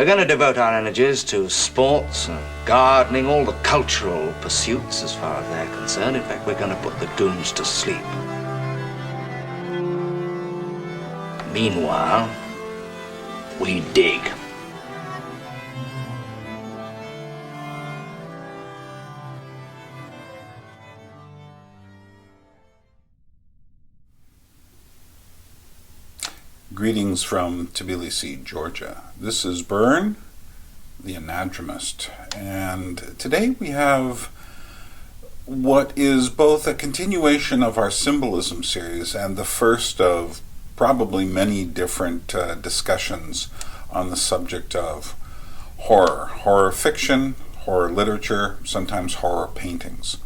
We're going to devote our energies to sports and gardening, all the cultural pursuits as far as they're concerned. In fact, we're going to put the goons to sleep. Meanwhile, we dig. Greetings from Tbilisi, Georgia. This is Bern, the Anadromist, and today we have what is both a continuation of our symbolism series and the first of probably many different discussions on the subject of horror fiction, horror literature, sometimes horror paintings.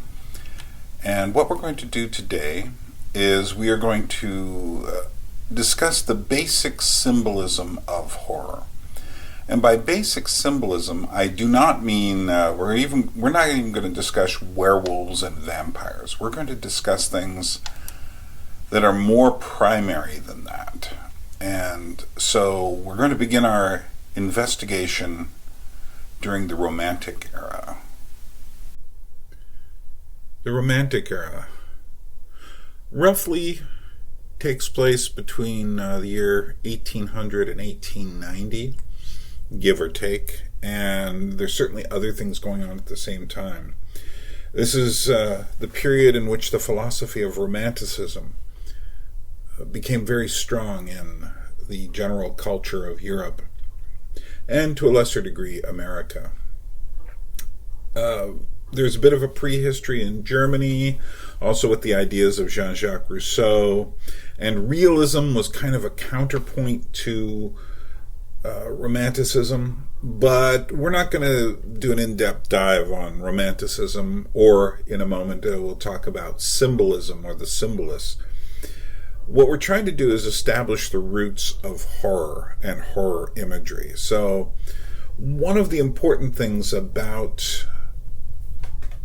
And what we're going to do today is we are going to discuss the basic symbolism of horror. And by basic symbolism, I do not mean we're not even going to discuss werewolves and vampires. We're going to discuss things that are more primary than that. And so we're going to begin our investigation during the Romantic era. The Romantic era roughly takes place between the year 1800 and 1890, give or take, and there's certainly other things going on at the same time. This is the period in which the philosophy of Romanticism became very strong in the general culture of Europe, and to a lesser degree, America. There's a bit of a prehistory in Germany, also with the ideas of Jean-Jacques Rousseau, and realism was kind of a counterpoint to Romanticism, but we're not going to do an in-depth dive on Romanticism, or in a moment we'll talk about symbolism or the symbolists. What we're trying to do is establish the roots of horror and horror imagery. So one of the important things about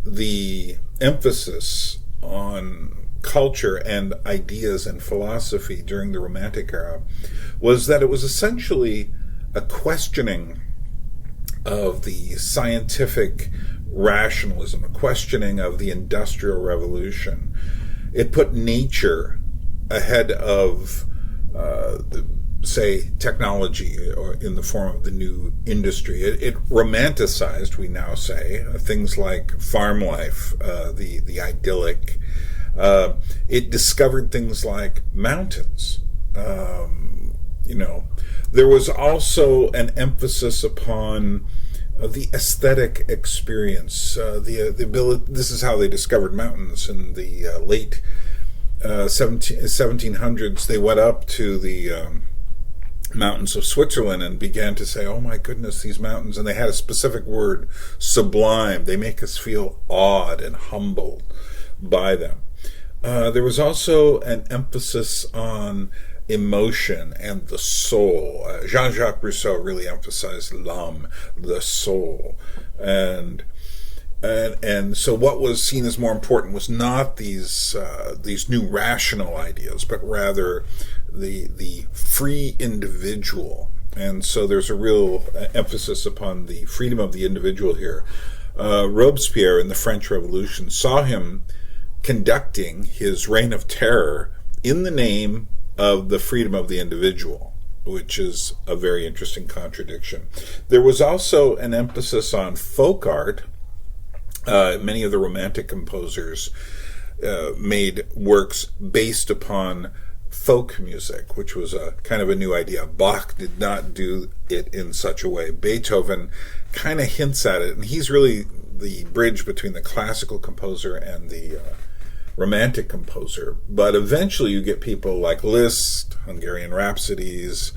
the emphasis on culture and ideas and philosophy during the Romantic era was that it was essentially a questioning of the scientific rationalism, a questioning of the Industrial Revolution. It put nature ahead of say, technology, or in the form of the new industry. It romanticized, we now say, things like farm life, the idyllic. It discovered things like mountains. There was also an emphasis upon the aesthetic experience, the ability. This is how they discovered mountains in the late 1700s. They went up to the mountains of Switzerland and began to say, oh my goodness, these mountains, and they had a specific word, sublime. They make us feel awed and humbled by them. There was also an emphasis on emotion and the soul. Jean-Jacques Rousseau really emphasized l'âme, the soul. And so what was seen as more important was not these new rational ideas, but rather the free individual. And so there's a real emphasis upon the freedom of the individual here. Robespierre in the French Revolution saw him conducting his reign of terror in the name of the freedom of the individual, which is a very interesting contradiction. There was also an emphasis on folk art. Many of the Romantic composers made works based upon folk music, which was a kind of a new idea. Bach did not do it in such a way. Beethoven kind of hints at it, and he's really the bridge between the classical composer and the Romantic composer. But eventually you get people like Liszt, Hungarian Rhapsodies,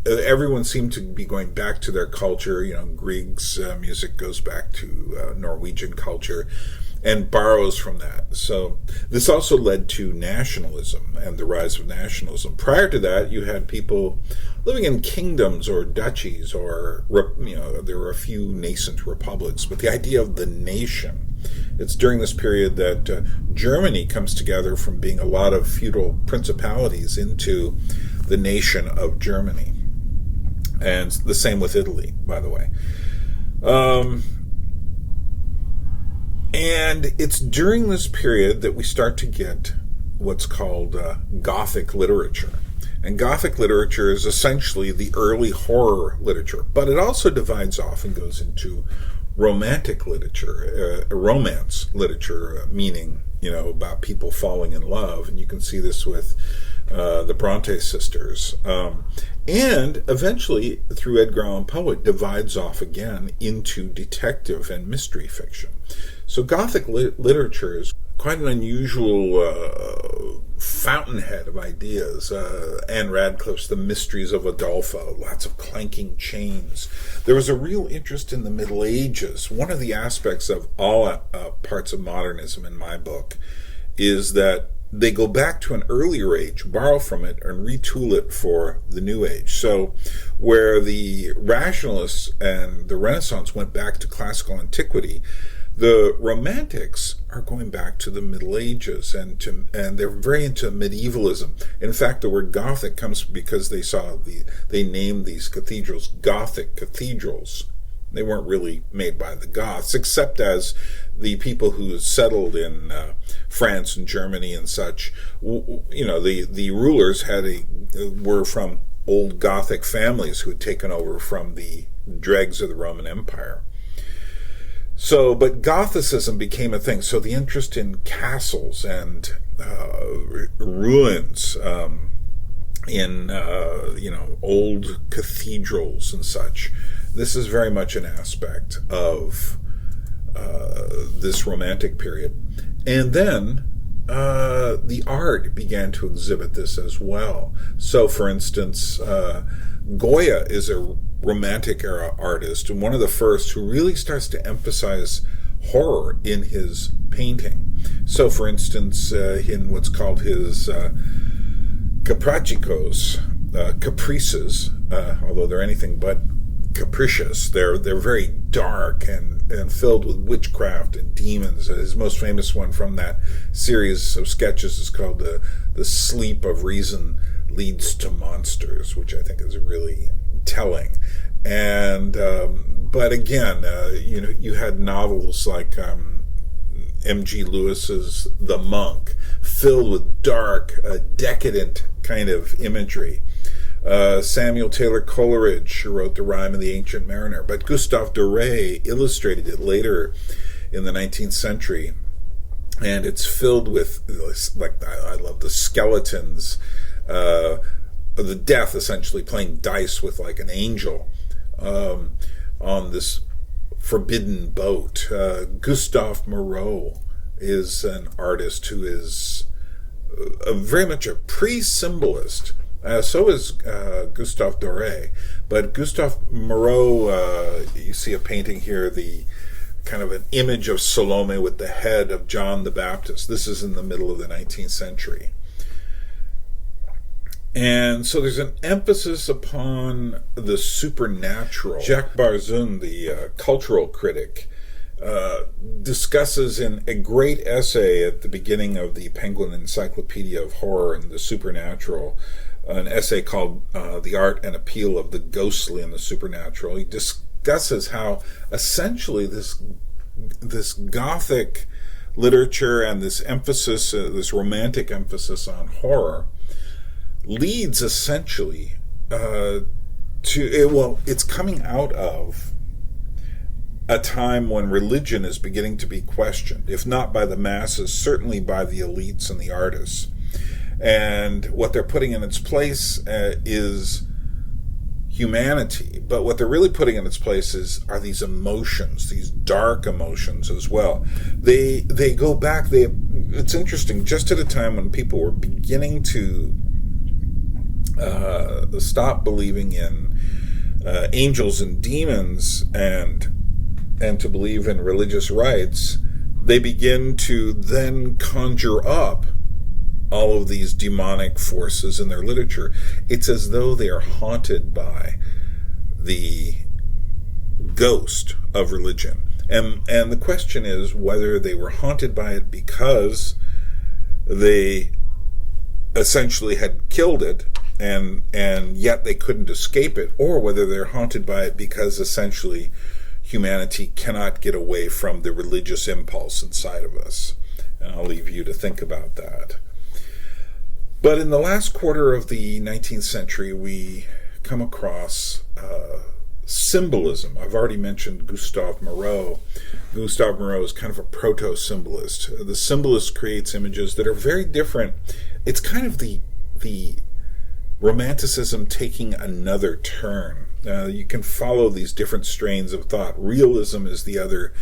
everyone seemed to be going back to their culture. Grieg's music goes back to Norwegian culture and borrows from that. So this also led to nationalism and the rise of nationalism. Prior to that, you had people living in kingdoms or duchies, or there were a few nascent republics, but the idea of the nation. It's during this period that Germany comes together from being a lot of feudal principalities into the nation of Germany. And the same with Italy, by the way. And it's during this period that we start to get what's called Gothic literature. And Gothic literature is essentially the early horror literature, but it also divides off and goes into romantic literature, romance literature, meaning, about people falling in love. And you can see this with the Bronte sisters. And eventually, through Edgar Allan Poe, it divides off again into detective and mystery fiction. So Gothic literature is quite an unusual fountainhead of ideas. Anne Radcliffe's The Mysteries of Udolpho, lots of clanking chains. There was a real interest in the Middle Ages. One of the aspects of all parts of modernism in my book is that they go back to an earlier age, borrow from it, and retool it for the new age. So where the rationalists and the Renaissance went back to classical antiquity, the Romantics are going back to the Middle Ages, and they're very into medievalism. In fact, the word Gothic comes because they named these cathedrals Gothic cathedrals. They weren't really made by the Goths, except as the people who settled in France and Germany and such. The rulers were from old Gothic families who had taken over from the dregs of the Roman Empire. So, but Gothicism became a thing. So the interest in castles and ruins, in old cathedrals and such. This is very much an aspect of this Romantic period. And then the art began to exhibit this as well. So, for instance, Goya is a Romantic era artist, and one of the first who really starts to emphasize horror in his painting. So, for instance, in what's called his capriccios, caprices, although they're anything but capricious, they're very dark and filled with witchcraft and demons. His most famous one from that series of sketches is called The Sleep of Reason Leads to Monsters, which I think is really telling. And but again, you had novels like M.G. Lewis's The Monk, filled with dark, decadent kind of imagery. Samuel Taylor Coleridge, who wrote The Rime of the Ancient Mariner, but Gustave Doré illustrated it later in the 19th century, and it's filled with, like, I love the skeletons, the death essentially playing dice with like an angel on this forbidden boat. Gustave Moreau is an artist who is very much a pre-symbolist. So is Gustave Doré. But Gustave Moreau, you see a painting here, the kind of an image of Salome with the head of John the Baptist. This is in the middle of the 19th century. And so there's an emphasis upon the supernatural. Jacques Barzun, the cultural critic, discusses in a great essay at the beginning of the Penguin Encyclopedia of Horror and the Supernatural, an essay called The Art and Appeal of the Ghostly and the Supernatural. He discusses how essentially this Gothic literature and this emphasis, this romantic emphasis on horror, leads essentially it's coming out of a time when religion is beginning to be questioned, if not by the masses, certainly by the elites and the artists. And what they're putting in its place is humanity, but what they're really putting in its place are these emotions, these dark emotions as well. They go back. It's interesting. Just at a time when people were beginning to stop believing in angels and demons and to believe in religious rites, they begin to then conjure up all of these demonic forces in their literature. It's as though they are haunted by the ghost of religion. And the question is whether they were haunted by it because they essentially had killed it, and yet they couldn't escape it, or whether they're haunted by it because essentially humanity cannot get away from the religious impulse inside of us. And I'll leave you to think about that. But in the last quarter of the 19th century, we come across symbolism. I've already mentioned Gustave Moreau. Gustave Moreau is kind of a proto-symbolist. The symbolist creates images that are very different. It's kind of the Romanticism taking another turn. You can follow these different strains of thought. Realism is the other,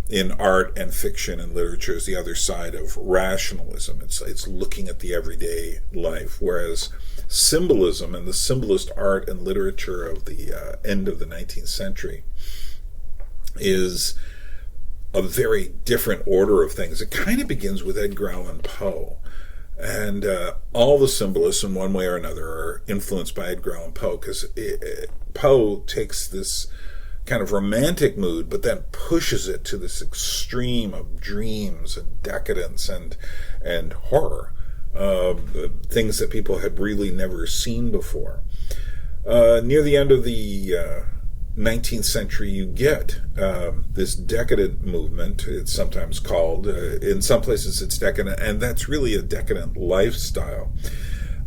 in art and fiction and literature, is the other side of rationalism. It's looking at the everyday life, whereas symbolism and the symbolist art and literature of the end of the 19th century is a very different order of things. It kind of begins with Edgar Allan Poe. And all the symbolists, in one way or another, are influenced by Edgar Allan Poe, because Poe takes this kind of romantic mood, but then pushes it to this extreme of dreams and decadence and horror, things that people had really never seen before. Near the end of the 19th century, you get this decadent movement, it's sometimes called. In some places it's decadent, and that's really a decadent lifestyle.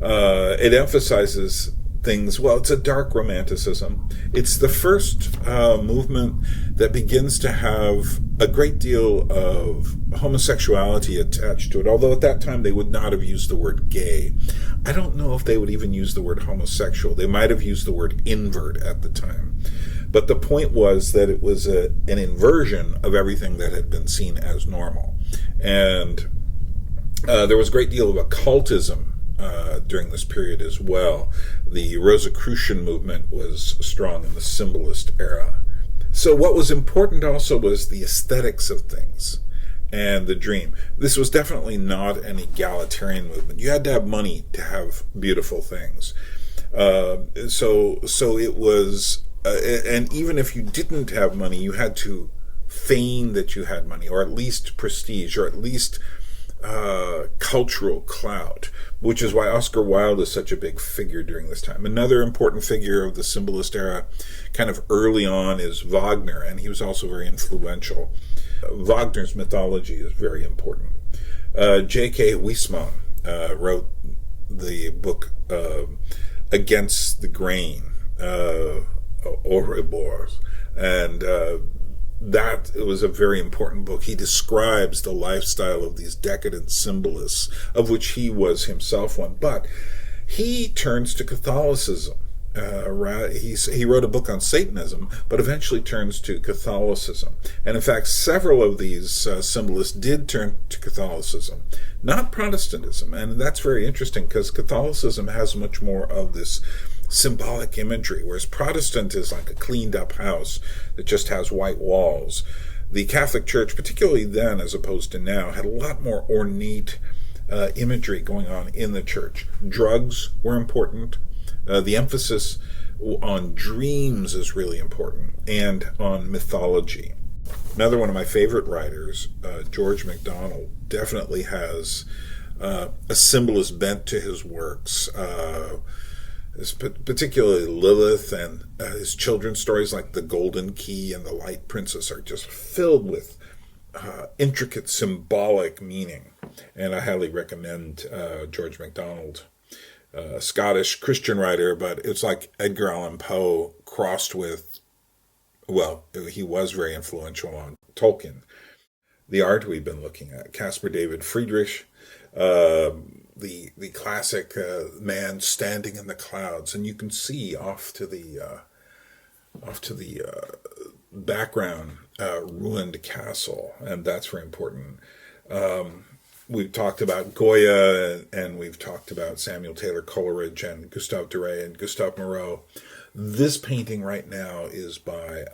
It emphasizes things, well, it's a dark romanticism. It's the first movement that begins to have a great deal of homosexuality attached to it, although at that time they would not have used the word gay. I don't know if they would even use the word homosexual. They might have used the word invert at the time. But the point was that it was an inversion of everything that had been seen as normal. And there was a great deal of occultism during this period as well. The Rosicrucian movement was strong in the symbolist era. So what was important also was the aesthetics of things and the dream. This was definitely not an egalitarian movement. You had to have money to have beautiful things. So it was... and even if you didn't have money, you had to feign that you had money, or at least prestige, or at least cultural clout, which is why Oscar Wilde is such a big figure during this time. Another important figure of the symbolist era, kind of early on, is Vogner, and he was also very influential. Wagner's mythology is very important. J.K. Huysmans wrote the book Against the Grain, Horrors, and that was a very important book. He describes the lifestyle of these decadent symbolists, of which he was himself one, but he turns to Catholicism. He wrote a book on Satanism, but eventually turns to Catholicism. And in fact, several of these symbolists did turn to Catholicism, not Protestantism. And that's very interesting, because Catholicism has much more of this symbolic imagery, whereas Protestant is like a cleaned up house that just has white walls. The Catholic Church, particularly then as opposed to now, had a lot more ornate imagery going on in the church. Drugs were important. The emphasis on dreams is really important, and on mythology. Another one of my favorite writers, George MacDonald, definitely has a symbolist bent to his works. Particularly Lilith, and his children's stories like The Golden Key and The Light Princess are just filled with intricate symbolic meaning. And I highly recommend George MacDonald, a Scottish Christian writer, but it's like Edgar Allan Poe crossed with, well, he was very influential on Tolkien. The art we've been looking at, Caspar David Friedrich, the classic man standing in the clouds, and you can see off to the background ruined castle, and that's very important. We've talked about Goya, and we've talked about Samuel Taylor Coleridge and Gustave Doré and Gustave Moreau. This painting right now is by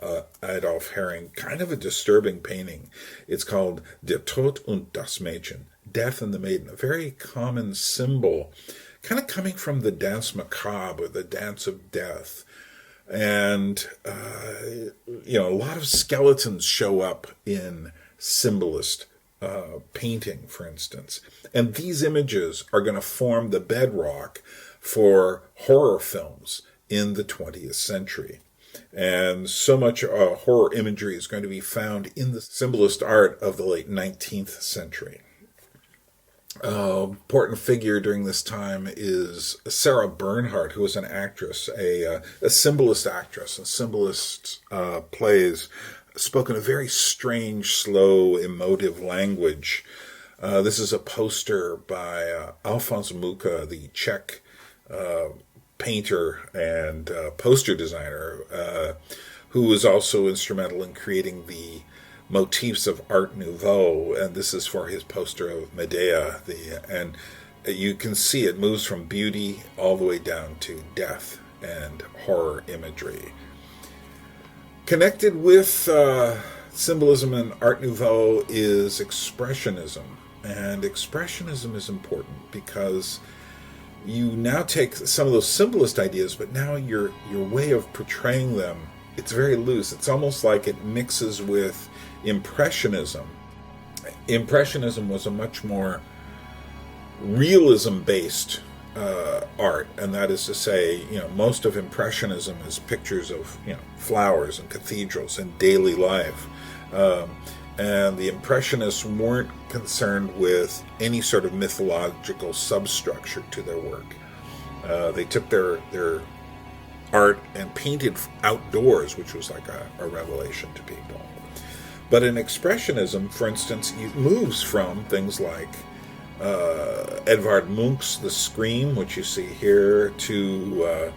Adolf Herring, kind of a disturbing painting. It's called Der Tod und das Mädchen, Death and the Maiden, a very common symbol, kind of coming from the dance macabre, or the dance of death. And, a lot of skeletons show up in symbolist painting, for instance. And these images are going to form the bedrock for horror films in the 20th century. And so much horror imagery is going to be found in the symbolist art of the late 19th century. Important figure during this time is Sarah Bernhardt, who was an actress, a symbolist actress. And symbolist plays spoke in a very strange, slow, emotive language. This is a poster by Alphonse Mucha, the Czech painter and poster designer, who was also instrumental in creating the motifs of Art Nouveau, and this is for his poster of Medea. And you can see it moves from beauty all the way down to death and horror imagery. Connected with symbolism and Art Nouveau is Expressionism, and Expressionism is important because you now take some of those symbolist ideas, but now your way of portraying them, it's very loose. It's almost like it mixes with Impressionism. Impressionism was a much more realism-based art, and that is to say, most of Impressionism is pictures of, flowers and cathedrals and daily life. And the Impressionists weren't concerned with any sort of mythological substructure to their work. They took their art and painted outdoors, which was like a revelation to people. But in Expressionism, for instance, it moves from things like Edvard Munch's The Scream, which you see here, to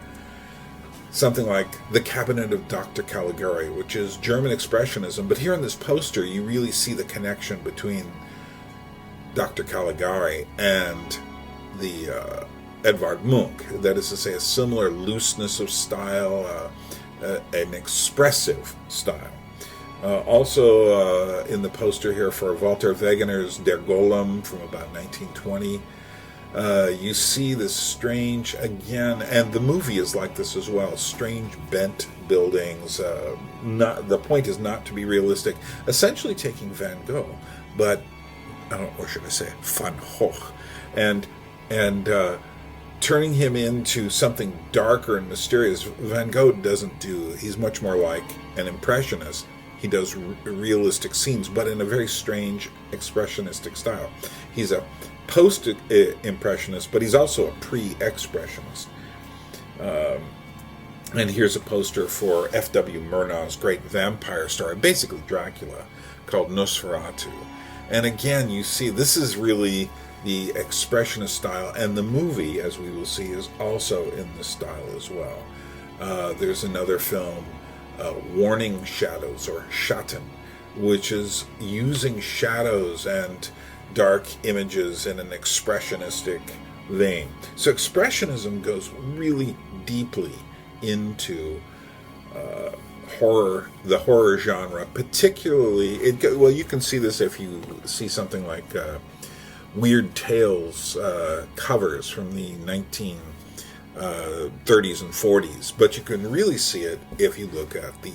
something like The Cabinet of Dr. Caligari, which is German Expressionism. But here in this poster, you really see the connection between Dr. Caligari and the Edvard Munch. That is to say, a similar looseness of style, an expressive style. Also in the poster here for Walter Wegener's Der Golem from about 1920, you see this strange, again, and the movie is like this as well, strange bent buildings. The point is not to be realistic, essentially taking Van Gogh, but, or should I say, Van Gogh, and turning him into something darker and mysterious. Van Gogh doesn't do, he's much more like an impressionist. He does realistic scenes, but in a very strange expressionistic style. He's a post-impressionist, but he's also a pre-expressionist. And here's a poster for F.W. Murnau's great vampire story, basically Dracula, called Nosferatu. And again, you see, this is really the expressionist style, and the movie, as we will see, is also in this style as well. There's another film, Warning Shadows, or Schatten, which is using shadows and dark images in an expressionistic vein. So Expressionism goes really deeply into horror, the horror genre, particularly, you can see this if you see something like Weird Tales covers from the 1930s and 40s, but you can really see it if you look at the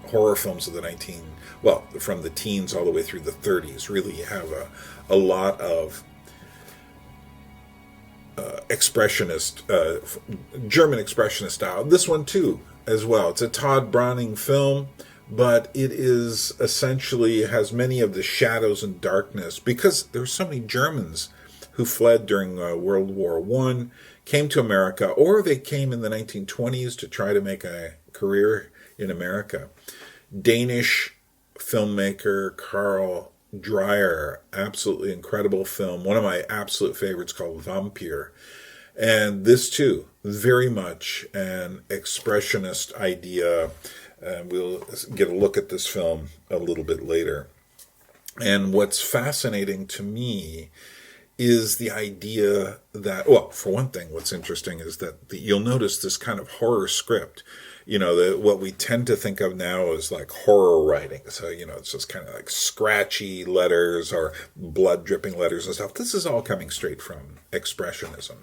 horror films of the from the teens all the way through the 30s. Really, you have a lot of expressionist, German expressionist style. This one too, as well. It's a Todd Browning film, but it is essentially has many of the shadows and darkness because there's so many Germans who fled during World War I, came to America, or they came in the 1920s to try to make a career in America. Danish filmmaker Carl Dreyer, absolutely incredible film, one of my absolute favorites, called Vampyr. And this too, very much an expressionist idea, and we'll get a look at this film a little bit later. And what's fascinating to me is the idea that, for one thing, what's interesting is that you'll notice this kind of horror script. What we tend to think of now is like horror writing. So, it's just kind of like scratchy letters or blood dripping letters and stuff. This is all coming straight from Expressionism,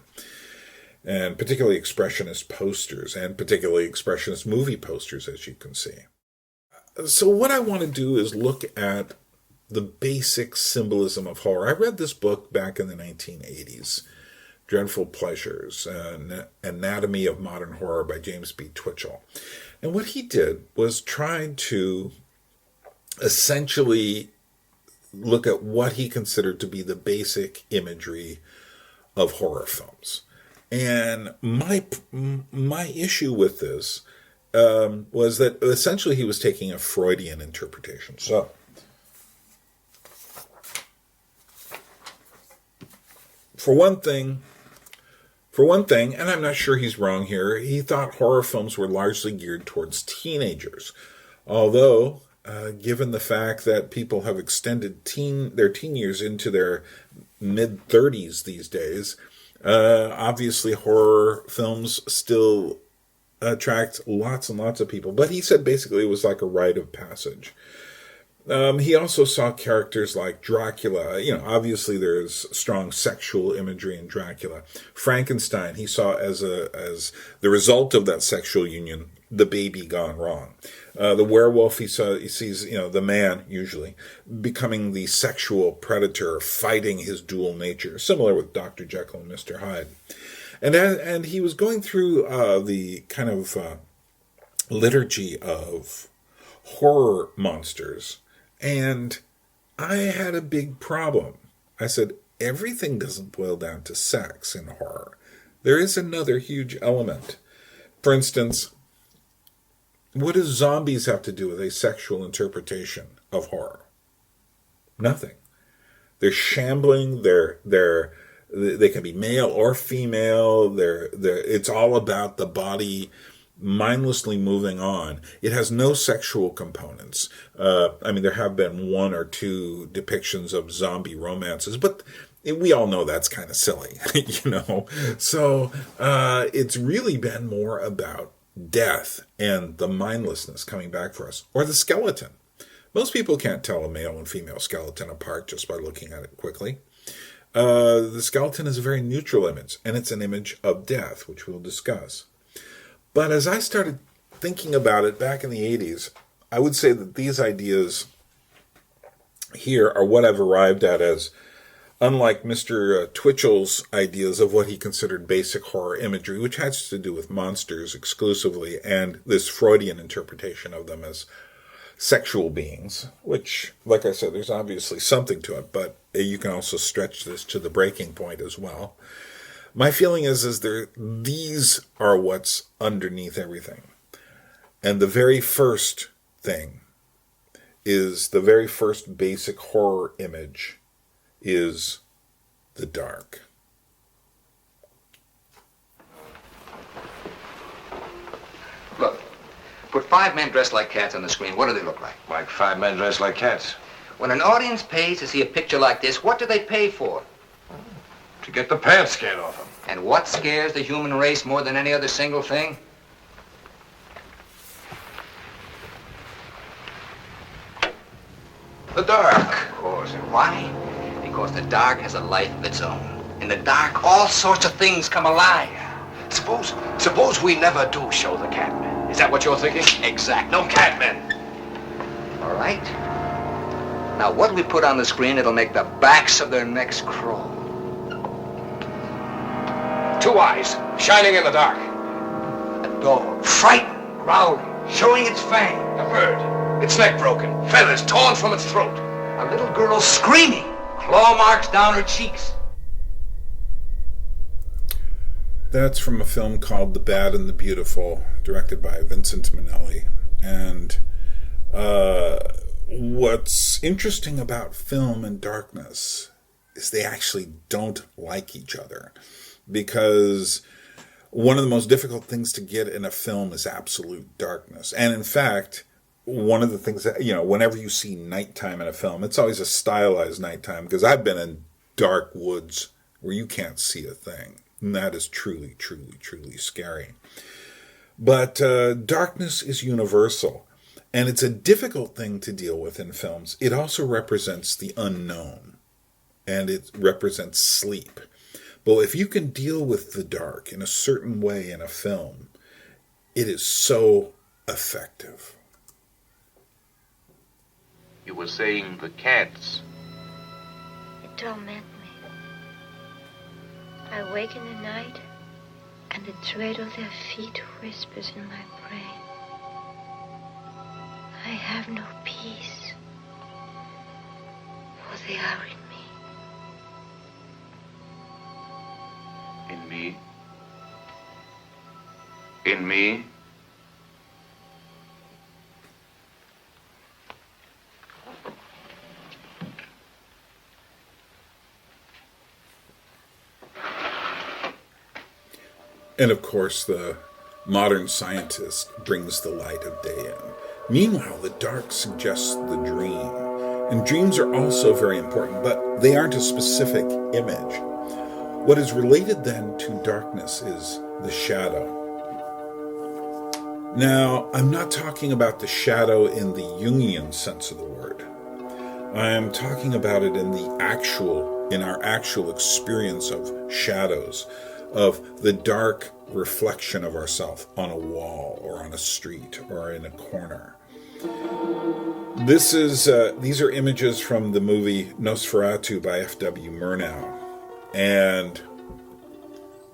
and particularly Expressionist posters, and particularly Expressionist movie posters, as you can see. So what I want to do is look at the basic symbolism of horror. I read this book back in the 1980s, Dreadful Pleasures, an Anatomy of Modern Horror by James B. Twitchell. And what he did was try to essentially look at what he considered to be the basic imagery of horror films. And my issue with this was that essentially he was taking a Freudian interpretation. So, for one thing, and I'm not sure he's wrong here, he thought horror films were largely geared towards teenagers. Although, given the fact that people have extended their teen years into their mid-30s these days, obviously horror films still attract lots and lots of people. But he said basically it was like a rite of passage. He also saw characters like Dracula. Obviously there's strong sexual imagery in Dracula. Frankenstein, he saw as the result of that sexual union, the baby gone wrong. The werewolf, he sees, the man, usually, becoming the sexual predator, fighting his dual nature, similar with Dr. Jekyll and Mr. Hyde. And he was going through the kind of liturgy of horror monsters, and I had a big problem. I said, everything doesn't boil down to sex in horror. There is another huge element. For instance, what do zombies have to do with a sexual interpretation of horror? Nothing. They're shambling. They can be male or female. It's all about the body mindlessly moving on. It has no sexual components. There have been one or two depictions of zombie romances, but we all know that's kind of silly, So it's really been more about death and the mindlessness coming back for us, or the skeleton. Most people can't tell a male and female skeleton apart just by looking at it quickly. The skeleton is a very neutral image, and it's an image of death, which we'll discuss. But as I started thinking about it back in the 80s, I would say that these ideas here are what I've arrived at as, unlike Mr. Twitchell's ideas of what he considered basic horror imagery, which has to do with monsters exclusively, and this Freudian interpretation of them as sexual beings, which, like I said, there's obviously something to it, but you can also stretch this to the breaking point as well. My feeling is these are what's underneath everything. And the very first thing is, the very first basic horror image is the dark. Look, put 5 men dressed like cats on the screen. What do they look like? Like 5 men dressed like cats. When an audience pays to see a picture like this, what do they pay for? To get the pants scared off them. And what scares the human race more than any other single thing? The dark. Of course. And why? Because the dark has a life of its own. In the dark, all sorts of things come alive. Suppose we never do show the catmen. Is that what you're thinking? Exactly. No catmen. All right. Now, what we put on the screen, it'll make the backs of their necks crawl. 2 eyes, shining in the dark. A dog, frightened, growling, showing its fang. A bird, its neck broken, feathers torn from its throat. A little girl screaming, claw marks down her cheeks. That's from a film called The Bad and the Beautiful, directed by Vincent Minnelli. And what's interesting about film and darkness is they actually don't like each other. Because one of the most difficult things to get in a film is absolute darkness. And in fact, one of the things that, whenever you see nighttime in a film, it's always a stylized nighttime, because I've been in dark woods where you can't see a thing. And that is truly, truly, truly scary. But darkness is universal, and it's a difficult thing to deal with in films. It also represents the unknown, and it represents sleep. But if you can deal with the dark in a certain way in a film, it is so effective. You were saying the cats. It torment me. I wake in the night, and the tread of their feet whispers in my brain. I have no peace, for they are in me. In me? In me? And of course, the modern scientist brings the light of day in. Meanwhile, the dark suggests the dream. And dreams are also very important, but they aren't a specific image. What is related then to darkness is the shadow. Now, I'm not talking about the shadow in the Jungian sense of the word. I am talking about it in our actual experience of shadows, of the dark reflection of ourselves on a wall or on a street or in a corner. These are images from the movie Nosferatu by F.W. Murnau. And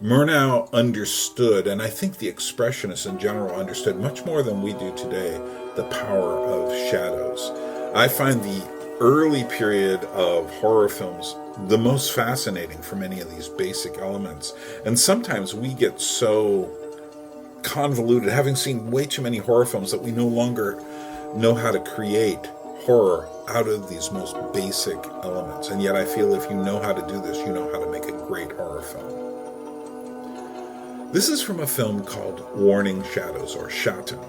Murnau understood, and I think the Expressionists in general understood much more than we do today, the power of shadows. I find the early period of horror films the most fascinating for many of these basic elements. And sometimes we get so convoluted, having seen way too many horror films, that we no longer know how to create horror out of these most basic elements. And yet I feel if you know how to do this, you know how to make a great horror film. This is from a film called Warning Shadows, or Schatten.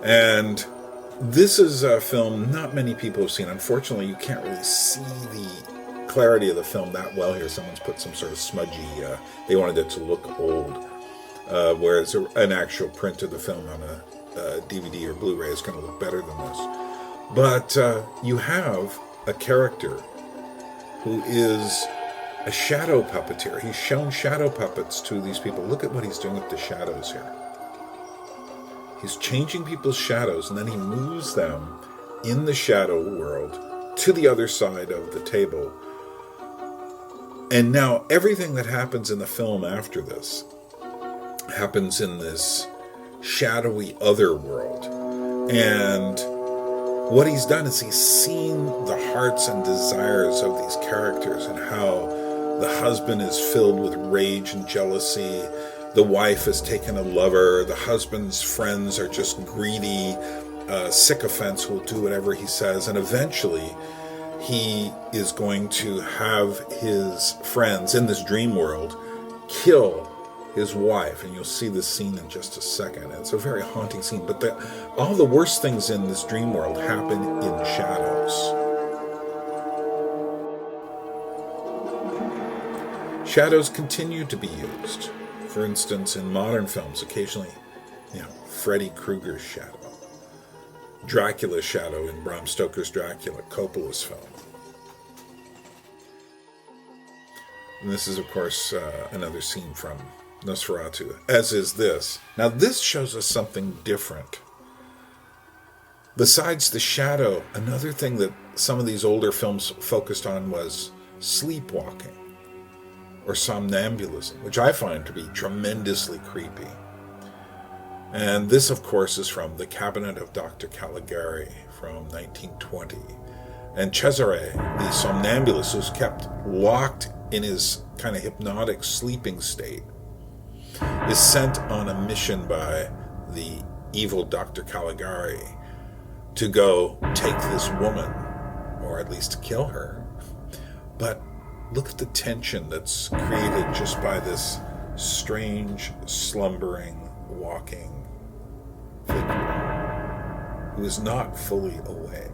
And this is a film not many people have seen. Unfortunately, you can't really see the clarity of the film that well here. Someone's put some sort of smudgy, they wanted it to look old, whereas an actual print of the film on a DVD or Blu-ray is going to look better than this. But you have a character who is a shadow puppeteer. He's shown shadow puppets to these people. Look at what he's doing with the shadows here. He's changing people's shadows, and then he moves them in the shadow world to the other side of the table. And now everything that happens in the film after this happens in this shadowy other world. And what he's done is he's seen the hearts and desires of these characters, and how the husband is filled with rage and jealousy. The wife has taken a lover. The husband's friends are just greedy sycophants who will do whatever he says. And eventually he is going to have his friends in this dream world kill his wife. And you'll see this scene in just a second. It's a very haunting scene. But all the worst things in this dream world happen in shadows. Shadows continue to be used. For instance, in modern films, occasionally, Freddy Krueger's shadow, Dracula's shadow in Bram Stoker's Dracula, Coppola's film. And this is, of course, another scene from Nosferatu, as is this. Now, this shows us something different. Besides the shadow, another thing that some of these older films focused on was sleepwalking, or somnambulism, which I find to be tremendously creepy. And this, of course, is from The Cabinet of Dr. Caligari from 1920. And Cesare, the somnambulist who's kept locked in his kind of hypnotic sleeping state, is sent on a mission by the evil Dr. Caligari to go take this woman, or at least to kill her. But look at the tension that's created just by this strange, slumbering, walking figure who is not fully awake.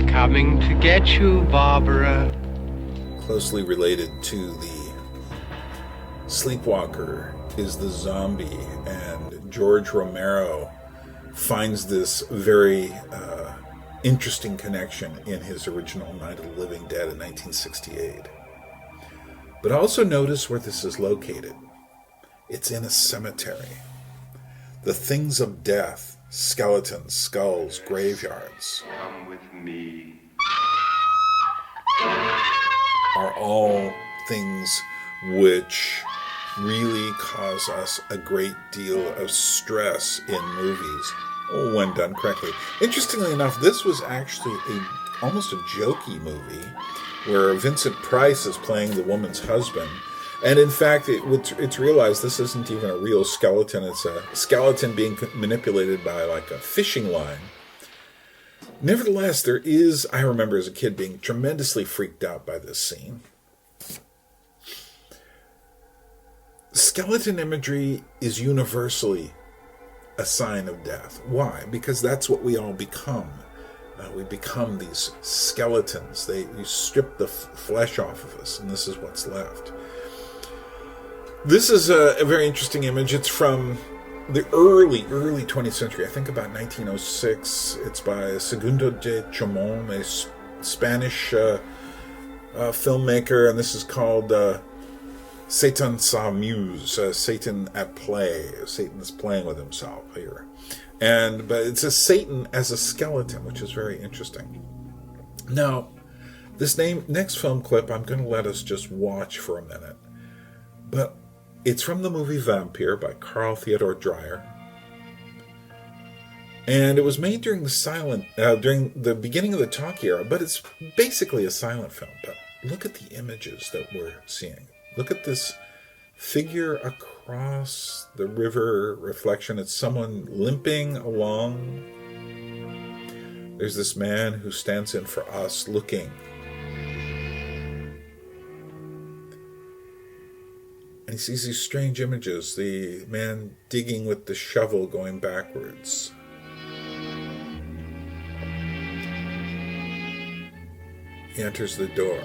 Coming to get you, Barbara. Closely related to the Sleepwalker is the zombie, and George Romero finds this very interesting connection in his original Night of the Living Dead in 1968. But also notice where this is located. It's in a cemetery. The things of death, skeletons, skulls, graveyards, Come with me. are all things which really cause us a great deal of stress in movies when done correctly. Interestingly enough, this was actually almost a jokey movie where Vincent Price is playing the woman's husband. And in fact, it's realized this isn't even a real skeleton. It's a skeleton being manipulated by like a fishing line. Nevertheless, I remember as a kid being tremendously freaked out by this scene. Skeleton imagery is universally a sign of death. Why? Because that's what we all become. We become these skeletons. You strip the flesh off of us, and this is what's left. This is a very interesting image. It's from the early 20th century. I think about 1906. It's by Segundo de Chomón, a Spanish filmmaker, and this is called Satan s'amuse, Satan at play. Satan is playing with himself here. But it's a Satan as a skeleton, which is very interesting. Now, this next film clip, I'm going to let us just watch for a minute. But it's from the movie Vampyr by Carl Theodor Dreyer. And it was made during the beginning of the talkie era, but it's basically a silent film. But look at the images that we're seeing. Look at this figure across the river reflection. It's someone limping along. There's this man who stands in for us looking. And he sees these strange images. The man digging with the shovel going backwards. He enters the door.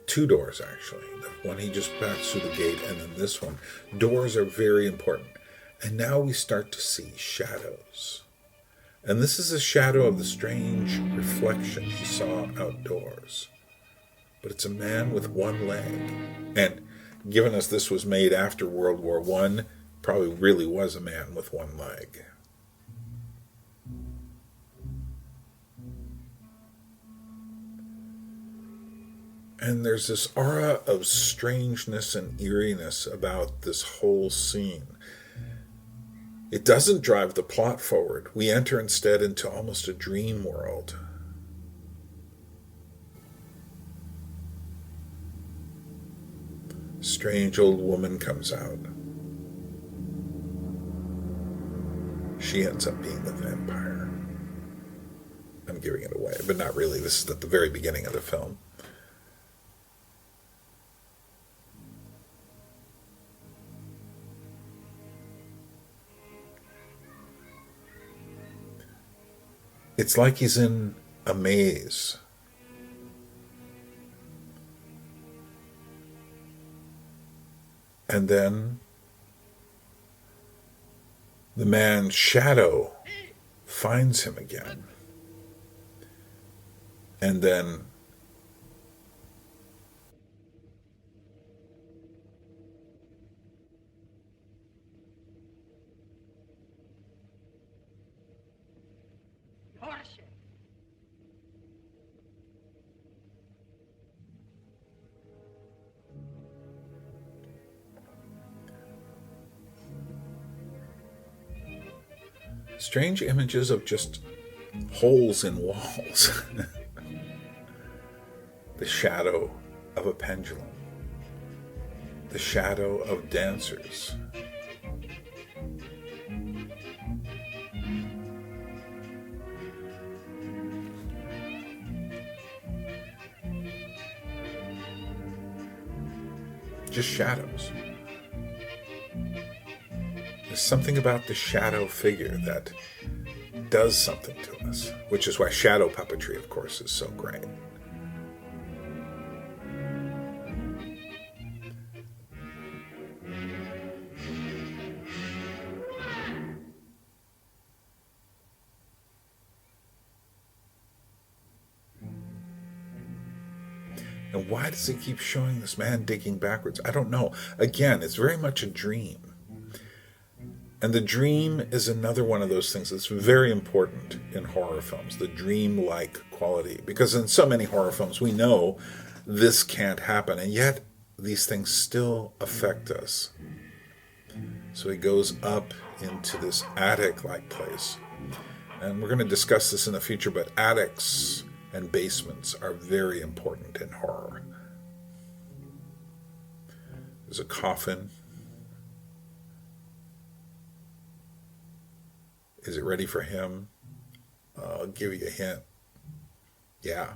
2 doors, actually. The one he just passed through the gate, and then this one. Doors are very important. And now we start to see shadows. And this is a shadow of the strange reflection he saw outdoors. But it's a man with one leg. And given us this was made after World War I, probably really was a man with one leg. And there's this aura of strangeness and eeriness about this whole scene. It doesn't drive the plot forward. We enter instead into almost a dream world. A strange old woman comes out. She ends up being the vampire. I'm giving it away, but not really. This is at the very beginning of the film. It's like he's in a maze. And then the man's shadow finds him again. And then strange images of just holes in walls. The shadow of a pendulum. The shadow of dancers. Just shadows. There's something about the shadow figure that does something to us, which is why shadow puppetry, of course, is so great. And why does he keep showing this man digging backwards? I don't know. Again, it's very much a dream. And the dream is another one of those things that's very important in horror films, the dream-like quality. Because in so many horror films, we know this can't happen, and yet these things still affect us. So he goes up into this attic-like place. And we're going to discuss this in the future, but attics and basements are very important in horror. There's a coffin. Is it ready for him? I'll give you a hint. Yeah.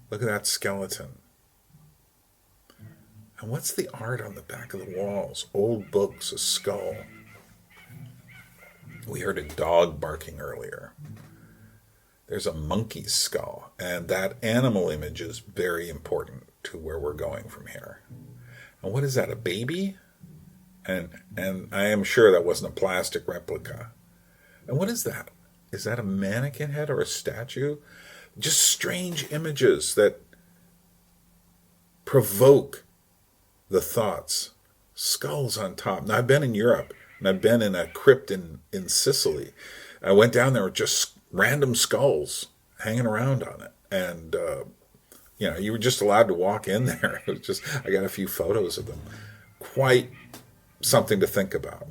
Look at that skeleton. And what's the art on the back of the walls? Old books, a skull. We heard a dog barking earlier. There's a monkey's skull, and that animal image is very important to where we're going from here. And what is that, a baby? And I am sure that wasn't a plastic replica. And what is that? Is that a mannequin head or a statue? Just strange images that provoke the thoughts. Skulls on top. Now, I've been in Europe, and I've been in a crypt in Sicily. I went down there with just random skulls hanging around on it. And, you were just allowed to walk in there. It was just, I got a few photos of them. Quite something to think about.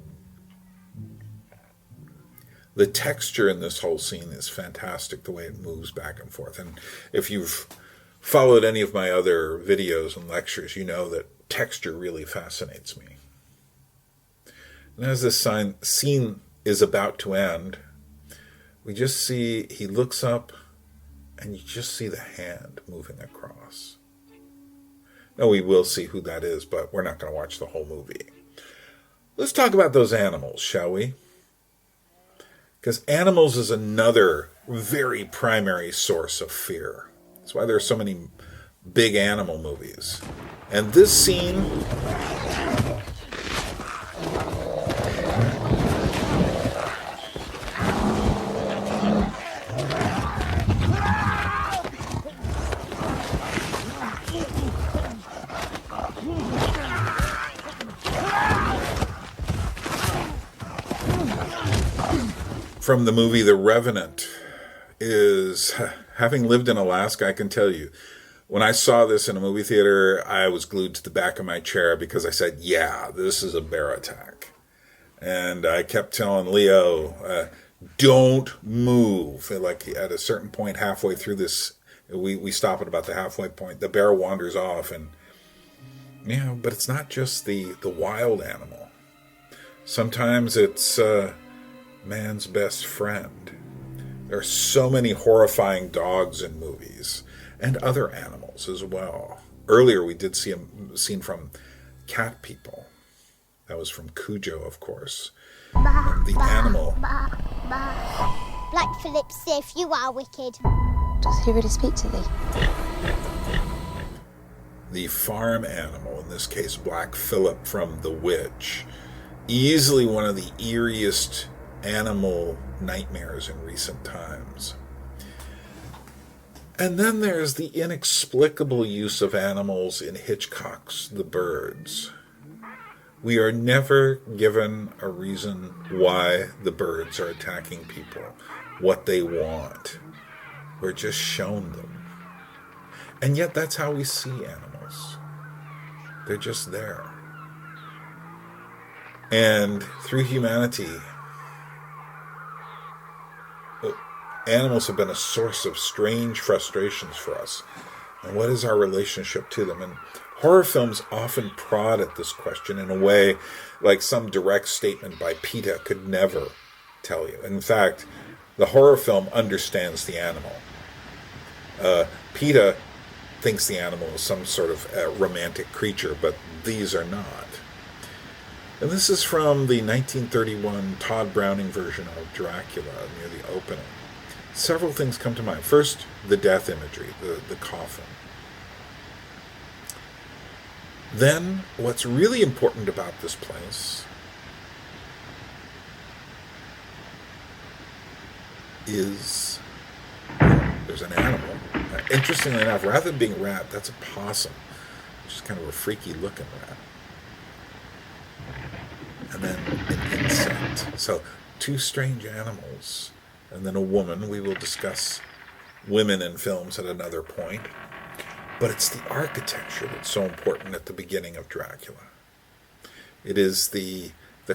The texture in this whole scene is fantastic, the way it moves back and forth. And if you've followed any of my other videos and lectures, you know that texture really fascinates me. And as this scene is about to end, we just see, he looks up, and you just see the hand moving across. Now, we will see who that is, but we're not going to watch the whole movie. Let's talk about those animals, shall we? Because animals is another very primary source of fear. That's why there are so many big animal movies. And this scene... from the movie The Revenant is, having lived in Alaska, I can tell you, when I saw this in a movie theater, I was glued to the back of my chair because I said, yeah, this is a bear attack. And I kept telling Leo, don't move. Like at a certain point halfway through this, we stop at about the halfway point. The bear wanders off, and but it's not just the wild animal. Sometimes it's man's best friend. There are so many horrifying dogs in movies, and other animals as well. Earlier we did see a scene from Cat People. That was from Cujo, of course. And the animal... Black Phillip Sif, you are wicked. Does he really speak to thee? The farm animal, in this case Black Phillip from The Witch, easily one of the eeriest animal nightmares in recent times. And then there's the inexplicable use of animals in Hitchcock's The Birds. We are never given a reason why the birds are attacking people, what they want. We're just shown them. And yet that's how we see animals. They're just there. And through humanity, animals have been a source of strange frustrations for us. And what is our relationship to them? And horror films often prod at this question in a way like some direct statement by PETA could never tell you. In fact, the horror film understands the animal. PETA thinks the animal is some sort of romantic creature, but these are not. And this is from the 1931 Todd Browning version of Dracula, near the opening. Several things come to mind. First, the death imagery, the coffin. Then, what's really important about this place is there's an animal. Interestingly enough, rather than being a rat, that's a possum, which is kind of a freaky looking rat. And then an insect. So, two strange animals. And then a woman. We will discuss women in films at another point. But it's the architecture that's so important at the beginning of Dracula. It is the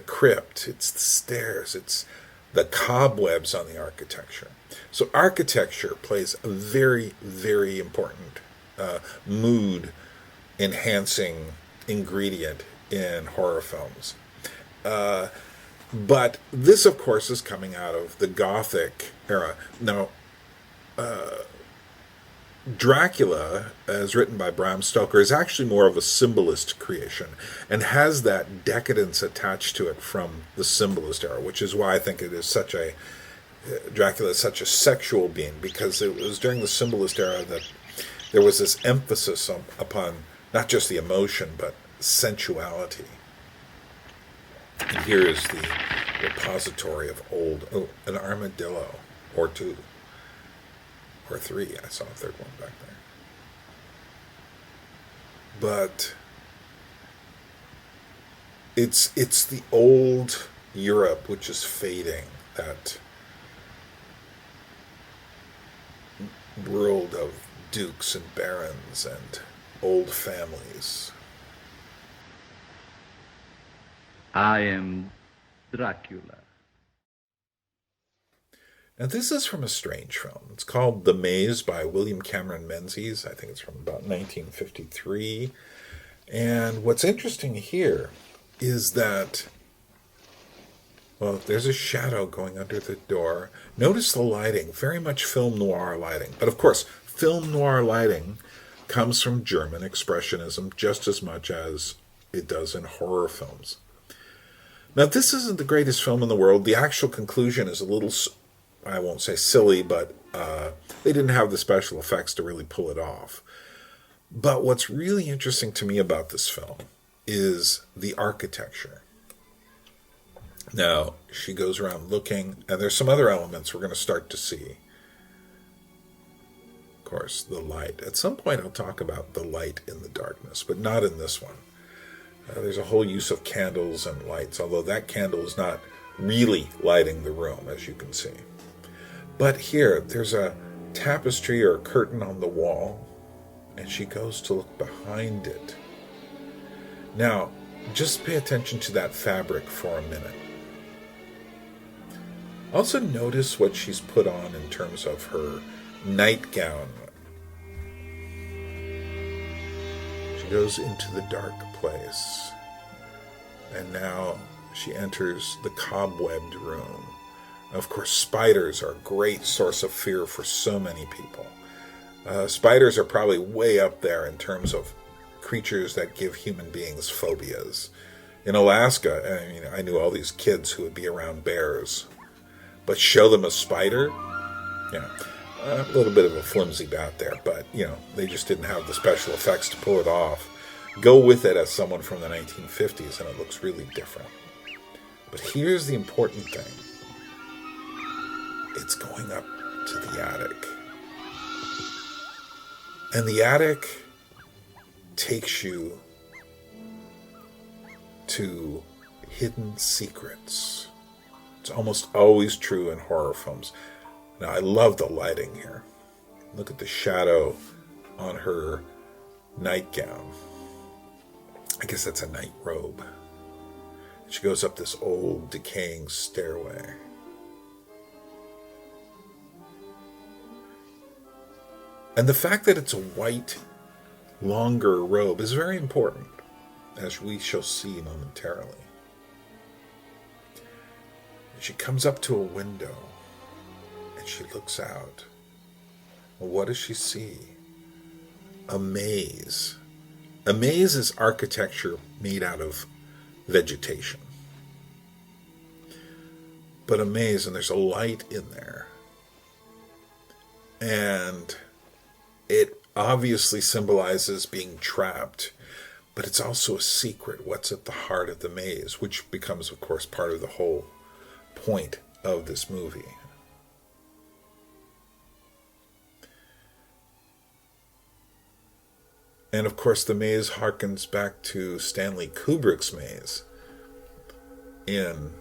crypt, it's the stairs, it's the cobwebs on the architecture. So architecture plays a very, very important mood-enhancing ingredient in horror films. But this, of course, is coming out of the Gothic era. Now, Dracula, as written by Bram Stoker, is actually more of a symbolist creation and has that decadence attached to it from the symbolist era, which is why I think it is Dracula is such a sexual being, because it was during the symbolist era that there was this emphasis upon not just the emotion, but sensuality. And here is the repository of an armadillo, or two. Or three. I saw a third one back there. But it's the old Europe which is fading, that world of dukes and barons and old families. I am Dracula. Now, this is from a strange film. It's called The Maze by William Cameron Menzies. I think it's from about 1953. And what's interesting here is that, well, there's a shadow going under the door. Notice the lighting, very much film noir lighting. But of course, film noir lighting comes from German Expressionism just as much as it does in horror films. Now, this isn't the greatest film in the world. The actual conclusion is a little, I won't say silly, but they didn't have the special effects to really pull it off. But what's really interesting to me about this film is the architecture. Now, she goes around looking, and there's some other elements we're going to start to see. Of course, the light. At some point I'll talk about the light in the darkness, but not in this one. There's a whole use of candles and lights, although that candle is not really lighting the room, as you can see. But here, there's a tapestry or a curtain on the wall, and she goes to look behind it. Now, just pay attention to that fabric for a minute. Also notice what she's put on in terms of her nightgown. She goes into the dark place, and now she enters the cobwebbed room. Of course, spiders are a great source of fear for so many people. Spiders are probably way up there in terms of creatures that give human beings phobias. In Alaska, I mean, I knew all these kids who would be around bears, but show them a spider? Yeah, a little bit of a flimsy bat there, but, they just didn't have the special effects to pull it off. Go with it as someone from the 1950s, and it looks really different. But here's the important thing. It's going up to the attic. And the attic takes you to hidden secrets. It's almost always true in horror films. Now, I love the lighting here. Look at the shadow on her nightgown. I guess that's a night robe. She goes up this old, decaying stairway. And the fact that it's a white, longer robe is very important, as we shall see momentarily. She comes up to a window, and she looks out. Well, what does she see? A maze. A maze is architecture made out of vegetation. But a maze, and there's a light in there. And it obviously symbolizes being trapped, but it's also a secret, what's at the heart of the maze, which becomes, of course, part of the whole point of this movie. And of course, the maze harkens back to Stanley Kubrick's maze in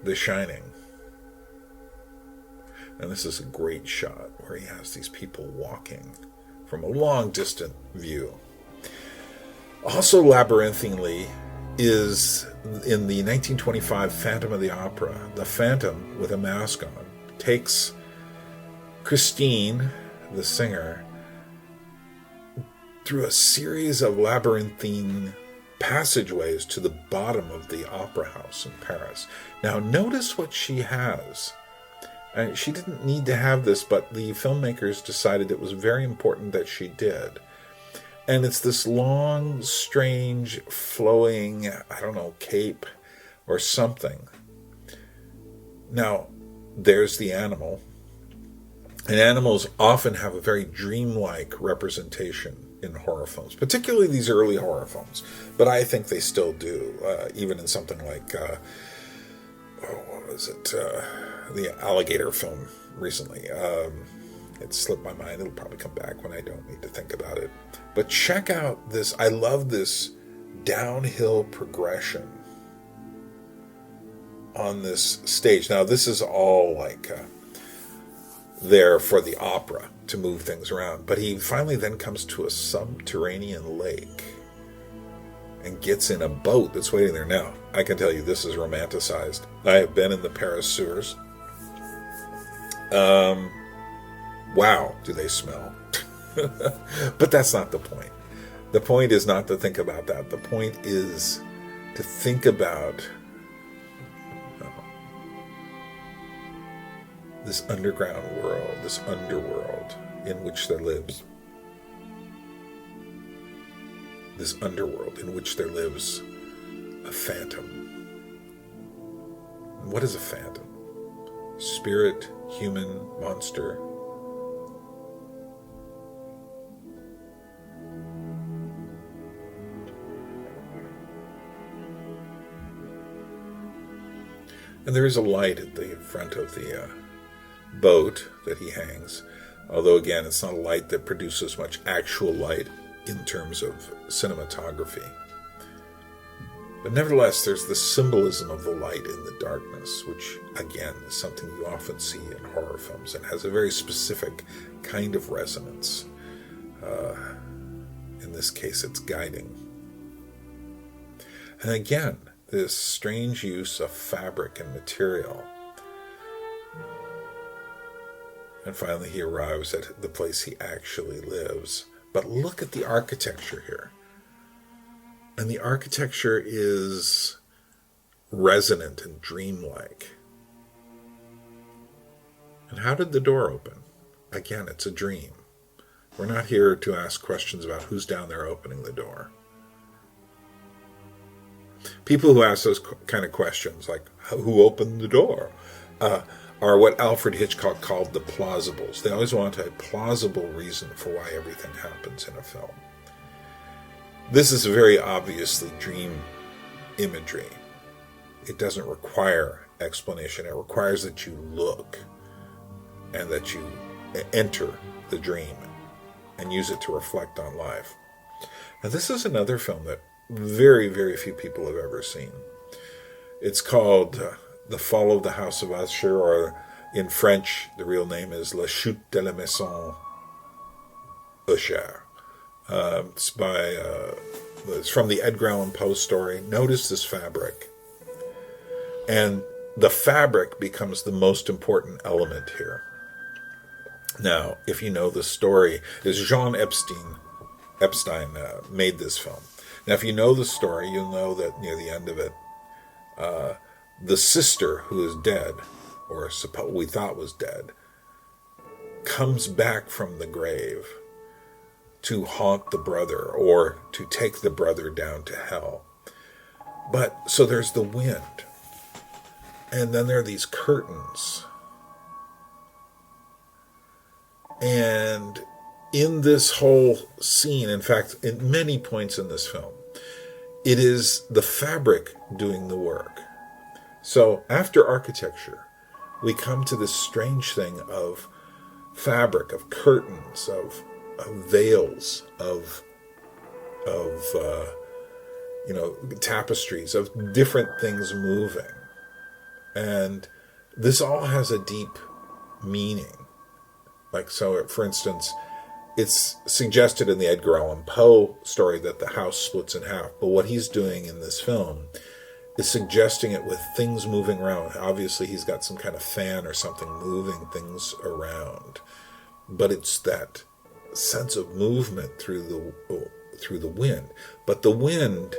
The Shining. And this is a great shot where he has these people walking from a long distant view. Also labyrinthingly is in the 1925 Phantom of the Opera. The Phantom, with a mask on, takes Christine, the singer, through a series of labyrinthine passageways to the bottom of the opera house in Paris. Now notice what she has. She didn't need to have this, but the filmmakers decided it was very important that she did. And it's this long, strange, flowing, I don't know, cape or something. Now, there's the animal. And animals often have a very dreamlike representation in horror films, particularly these early horror films. But I think they still do, even in something like, the alligator film recently. It slipped my mind. It'll probably come back when I don't need to think about it. But check out this. I love this downhill progression on this stage. Now, this is all like there for the opera to move things around. But he finally then comes to a subterranean lake and gets in a boat that's waiting there. Now, I can tell you this is romanticized. I have been in the Paris sewers. Wow, do they smell? But that's not the point. The point is not to think about that. The point is to think about this underground world, this underworld in which there lives. This underworld in which there lives a phantom. And what is a phantom? Spirit, human, monster. And there is a light at the front of the boat that he hangs. Although, again, it's not a light that produces much actual light in terms of cinematography. But nevertheless, there's the symbolism of the light in the darkness, which, again, is something you often see in horror films and has a very specific kind of resonance. In this case, it's guiding. And again, this strange use of fabric and material. And finally, he arrives at the place he actually lives. But look at the architecture here. And the architecture is resonant and dreamlike. And how did the door open? Again, it's a dream. We're not here to ask questions about who's down there opening the door. People who ask those kind of questions, like who opened the door, are what Alfred Hitchcock called the plausibles. They always want a plausible reason for why everything happens in a film. This is very obviously dream imagery. It doesn't require explanation. It requires that you look and that you enter the dream and use it to reflect on life. Now, this is another film that very, very few people have ever seen. It's called The Fall of the House of Usher, or in French, the real name is La Chute de la Maison Usher. It's from the Edgar Allan Poe story. Notice this fabric. And the fabric becomes the most important element here. Now, if you know the story, is Jean Epstein made this film. Now, if you know the story, you'll know that near the end of it, the sister who is dead, or we thought was dead, comes back from the grave to haunt the brother, or to take the brother down to hell. But, so there's the wind. And then there are these curtains. And in this whole scene, in fact, in many points in this film, it is the fabric doing the work. So after architecture, we come to this strange thing of fabric, of curtains, of veils, of tapestries, of different things moving. And this all has a deep meaning. Like, so, for instance, it's suggested in the Edgar Allan Poe story that the house splits in half. But what he's doing in this film is suggesting it with things moving around. Obviously, he's got some kind of fan or something moving things around. But it's that sense of movement through the wind. But the wind,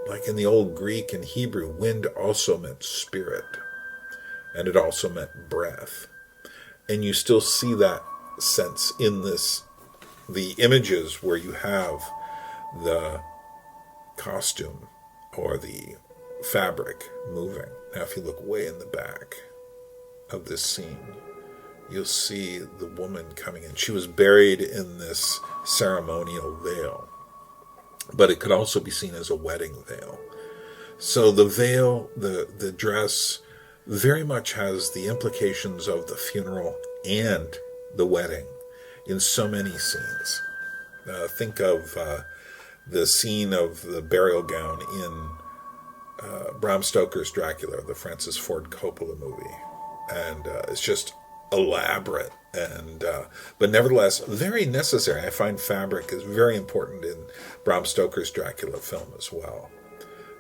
like in the old Greek and Hebrew, wind also meant spirit. And it also meant breath. And you still see that sense in the images where you have the costume or the fabric moving. Now, if you look way in the back of this scene, you'll see the woman coming in. She was buried in this ceremonial veil, but it could also be seen as a wedding veil. So the veil, the dress, very much has the implications of the funeral and the wedding in so many scenes. Think of the scene of the burial gown in Bram Stoker's Dracula, the Francis Ford Coppola movie. And it's just elaborate, and but nevertheless very necessary. I find fabric is very important in Bram Stoker's Dracula film as well.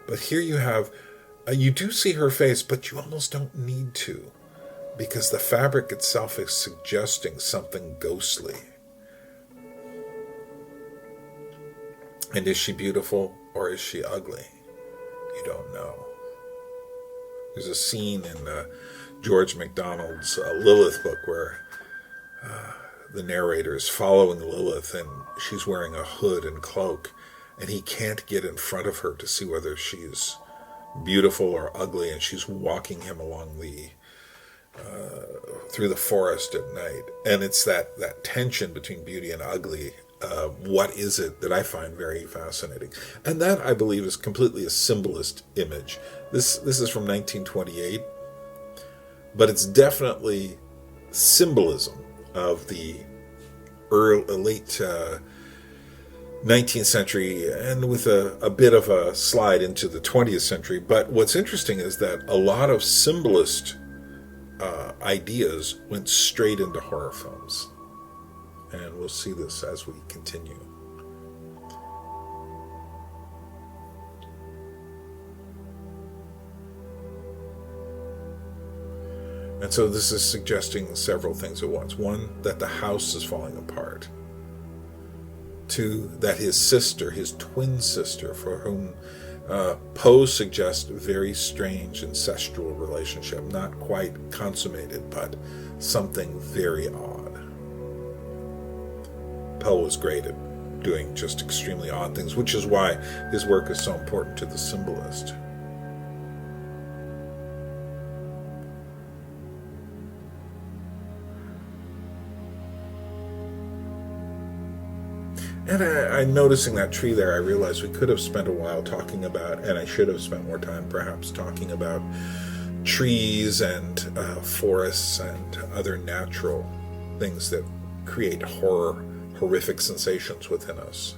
But here you have, you do see her face, but you almost don't need to, because the fabric itself is suggesting something ghostly. And is she beautiful or is she ugly? You don't know. There's a scene in George MacDonald's Lilith book where the narrator is following Lilith, and she's wearing a hood and cloak, and he can't get in front of her to see whether she's beautiful or ugly, and she's walking him along the through the forest at night. And it's that tension between beauty and ugly. What is it that I find very fascinating? And that, I believe, is completely a symbolist image. This is from 1928, but it's definitely symbolism of the late 19th century, and with a bit of a slide into the 20th century. But what's interesting is that a lot of symbolist ideas went straight into horror films. And we'll see this as we continue. And so this is suggesting several things at once. One, that the house is falling apart. Two, that his sister, his twin sister, for whom Poe suggests a very strange ancestral relationship, not quite consummated, but something very odd. Poe was great at doing just extremely odd things, which is why his work is so important to the symbolist. And I'm noticing that tree there. I realized we could have spent a while talking about, and I should have spent more time perhaps talking about trees and forests and other natural things that create horrific sensations within us.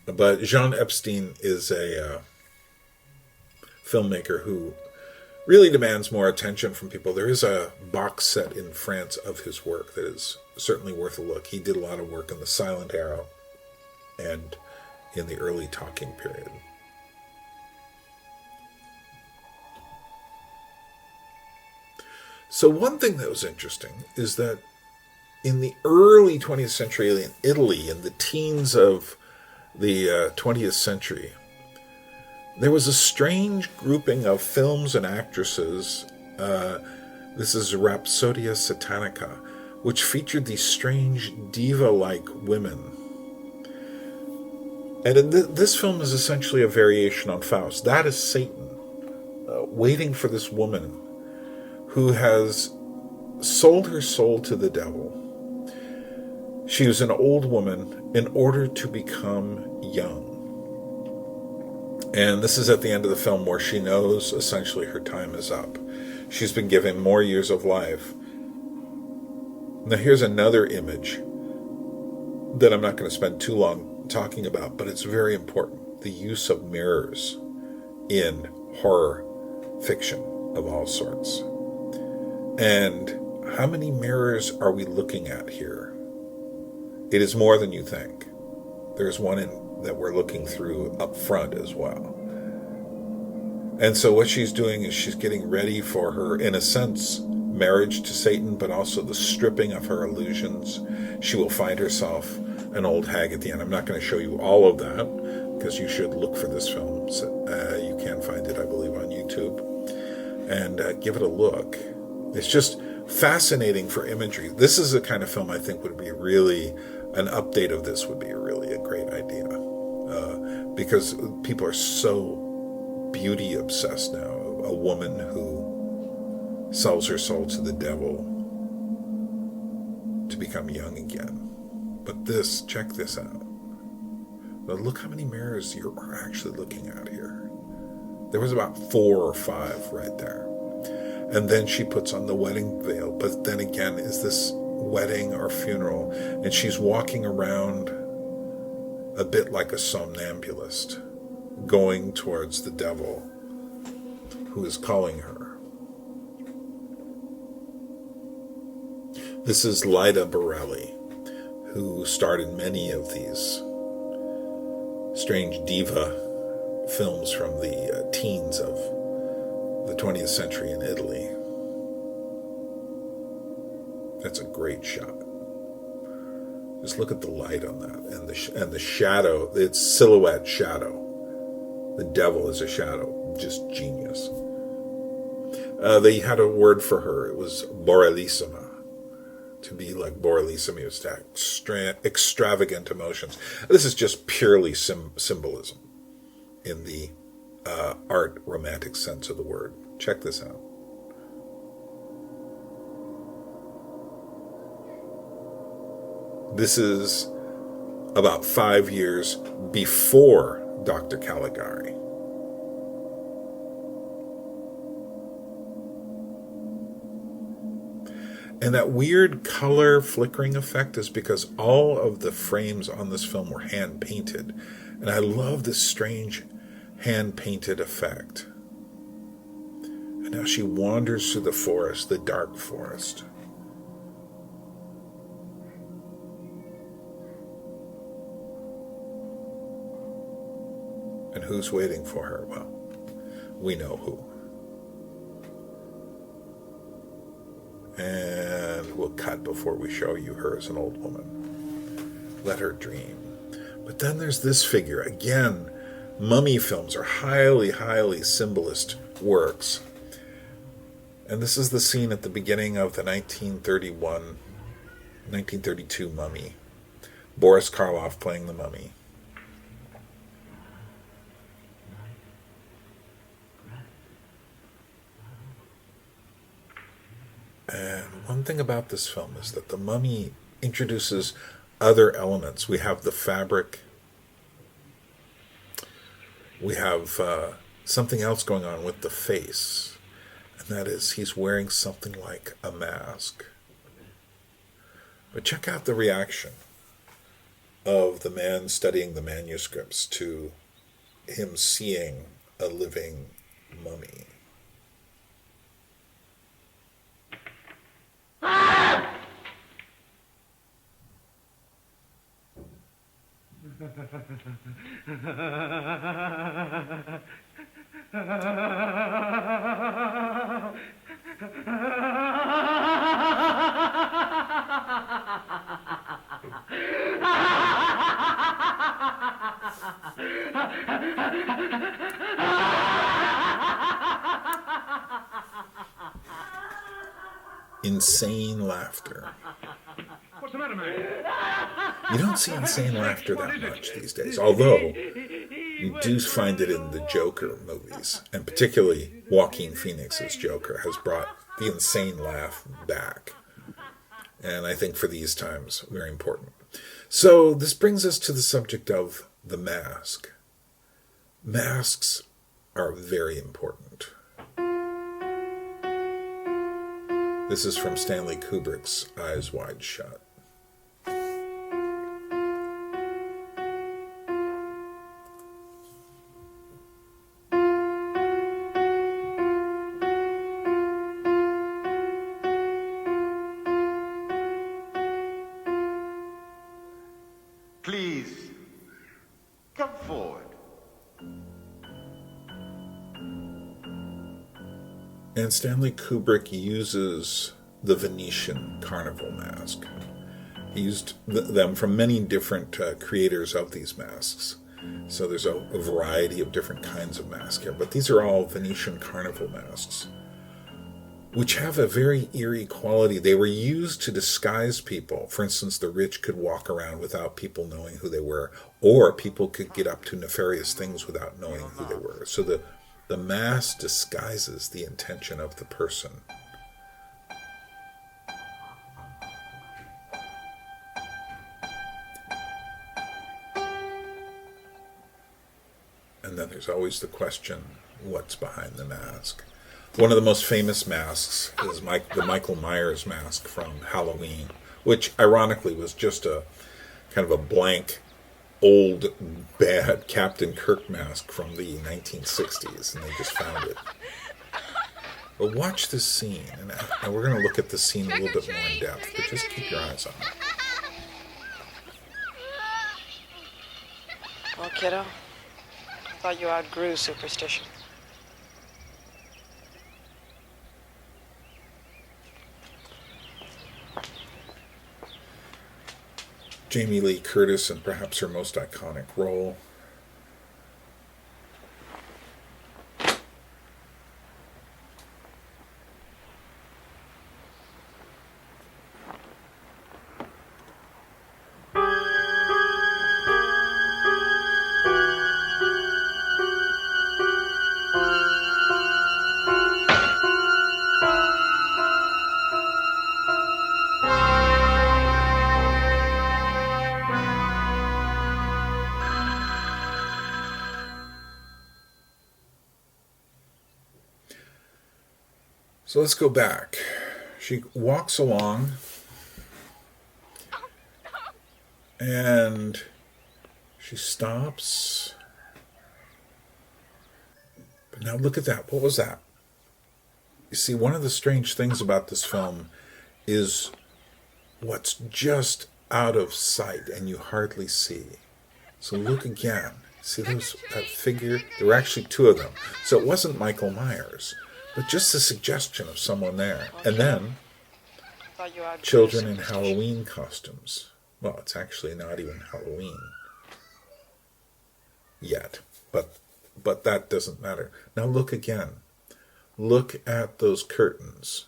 But Jean Epstein is a filmmaker who really demands more attention from people. There is a box set in France of his work that is certainly worth a look. He did a lot of work in the silent era and in the early talking period. So one thing that was interesting is that in the early 20th century in Italy, in the teens of the 20th century, there was a strange grouping of films and actresses. This is Rapsodia Satanica, which featured these strange diva-like women. And in this film is essentially a variation on Faust. That is Satan waiting for this woman who has sold her soul to the devil. She was an old woman in order to become young. And this is at the end of the film where she knows essentially her time is up. She's been given more years of life. Now here's another image that I'm not going to spend too long talking about, but it's very important. The use of mirrors in horror fiction of all sorts. And how many mirrors are we looking at here? It is more than you think. There's one that we're looking through up front as well. And so what she's doing is she's getting ready for her, in a sense, marriage to Satan, but also the stripping of her illusions. She will find herself an old hag at the end. I'm not going to show you all of that, because you should look for this film. So, you can find it, I believe, on YouTube. And give it a look. It's just fascinating for imagery. This is the kind of film I think would be really, an update of this would be really a great idea. Because people are so beauty obsessed now. A woman who sells her soul to the devil to become young again. But this, check this out. Now look how many mirrors you're actually looking at here. There was about 4 or 5 right there. And then she puts on the wedding veil. But then again, is this wedding or funeral? And she's walking around a bit like a somnambulist, going towards the devil who is calling her. This is Lyda Borelli, who starred in many of these strange diva films from the teens of the 20th century in Italy. That's a great shot. Just look at the light on that, and the shadow. It's silhouette shadow. The devil is a shadow. Just genius. They had a word for her. It was Borellissima. To be like Borellissima is to have extravagant emotions. This is just purely symbolism in the art romantic sense of the word. Check this out. This is about 5 years before Dr. Caligari. And that weird color flickering effect is because all of the frames on this film were hand-painted. And I love this strange hand-painted effect. And now she wanders through the forest, the dark forest. And who's waiting for her? Well, we know who. And we'll cut before we show you her as an old woman. Let her dream. But then there's this figure. Again, mummy films are highly, highly symbolist works. And this is the scene at the beginning of the 1932 Mummy. Boris Karloff playing the mummy. And one thing about this film is that the mummy introduces other elements. We have the fabric. We have something else going on with the face. And that is he's wearing something like a mask. But check out the reaction of the man studying the manuscripts to him seeing a living mummy. Insane laughter. What's the matter, man? You don't see insane laughter that much these days, although you do find it in the Joker movies, and particularly Joaquin Phoenix's Joker has brought the insane laugh back. And I think for these times, very important. So this brings us to the subject of the mask. Masks are very important. This is from Stanley Kubrick's Eyes Wide Shut. Please, come forward. And Stanley Kubrick uses the Venetian carnival mask. He used them from many different creators of these masks. So there's a variety of different kinds of masks here. But these are all Venetian carnival masks, which have a very eerie quality. They were used to disguise people. For instance, the rich could walk around without people knowing who they were, or people could get up to nefarious things without knowing who they were. So the mask disguises the intention of the person. And then there's always the question, what's behind the mask? One of the most famous masks is the Michael Myers mask from Halloween, which ironically was just a kind of a blank, old, bad Captain Kirk mask from the 1960s, and they just found it. But watch this scene, and we're going to look at the scene a little bit more in depth, but just keep your eyes on it. Well, kiddo, I thought you outgrew superstition. Jamie Lee Curtis in perhaps her most iconic role. So let's go back. She walks along, and she stops. But now look at that. What was that? You see, one of the strange things about this film is what's just out of sight and you hardly see. So look again. See that figure? There were actually two of them. So it wasn't Michael Myers, but just the suggestion of someone there. And then children in Halloween costumes. Well, it's actually not even Halloween yet, but that doesn't matter. Now look again. Look at those curtains.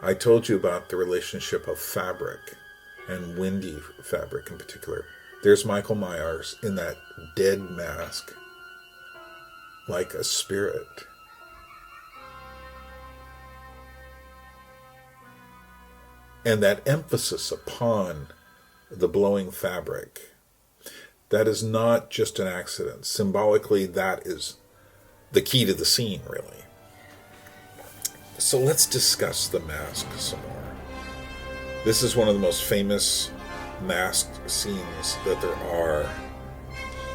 I told you about the relationship of fabric, and windy fabric in particular. There's Michael Myers in that dead mask, like a spirit. And that emphasis upon the blowing fabric, that is not just an accident. Symbolically, that is the key to the scene, really. So let's discuss the mask some more. This is one of the most famous masked scenes that there are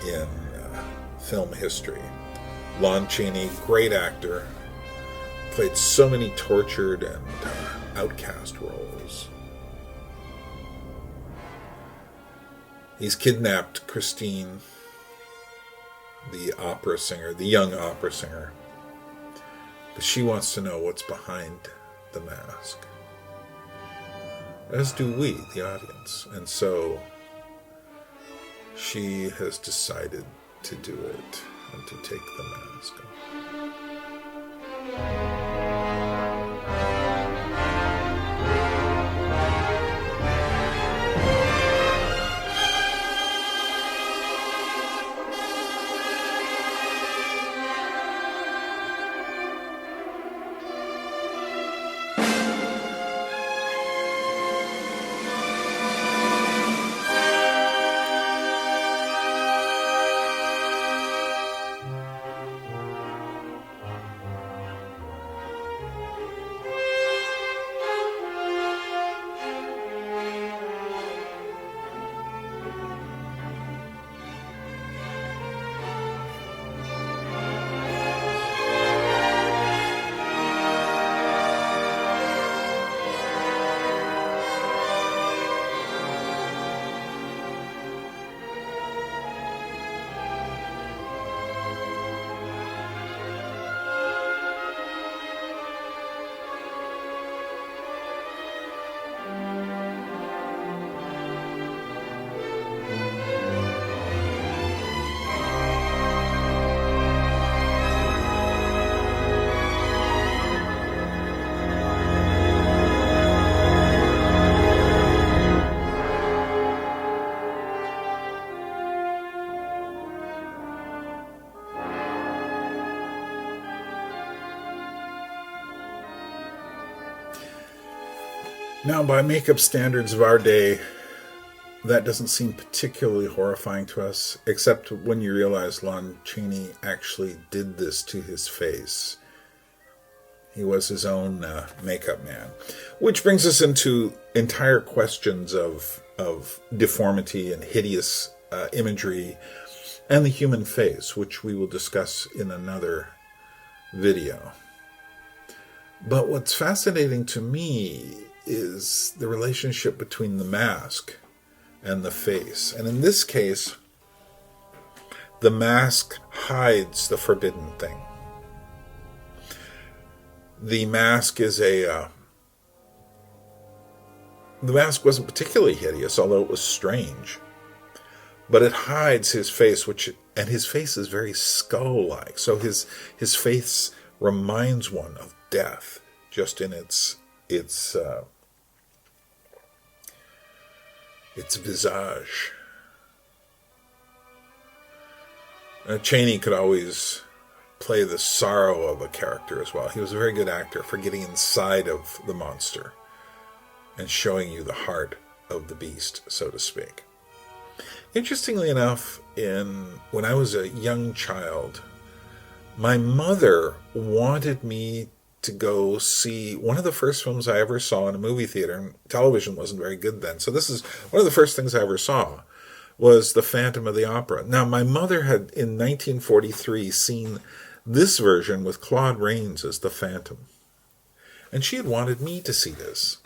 in film history. Lon Chaney, great actor, played so many tortured and outcast roles. He's kidnapped Christine, the opera singer, the young opera singer, but she wants to know what's behind the mask, as do we, the audience. And so she has decided to do it and to take the mask off. Now, by makeup standards of our day, that doesn't seem particularly horrifying to us, except when you realize Lon Chaney actually did this to his face. He was his own makeup man. Which brings us into entire questions of deformity and hideous imagery and the human face, which we will discuss in another video. But what's fascinating to me is the relationship between the mask and the face. And in this case, the mask hides the forbidden thing. The mask is the mask wasn't particularly hideous, although it was strange. But it hides his face, and his face is very skull-like. So his face reminds one of death, just in its visage. Chaney could always play the sorrow of a character as well. He was a very good actor for getting inside of the monster and showing you the heart of the beast, so to speak. Interestingly enough, when I was a young child, my mother wanted me to go see one of the first films I ever saw in a movie theater. And television wasn't very good then, so this is one of the first things I ever saw, was The Phantom of the Opera. Now, my mother had, in 1943, seen this version with Claude Rains as the Phantom. And she had wanted me to see this.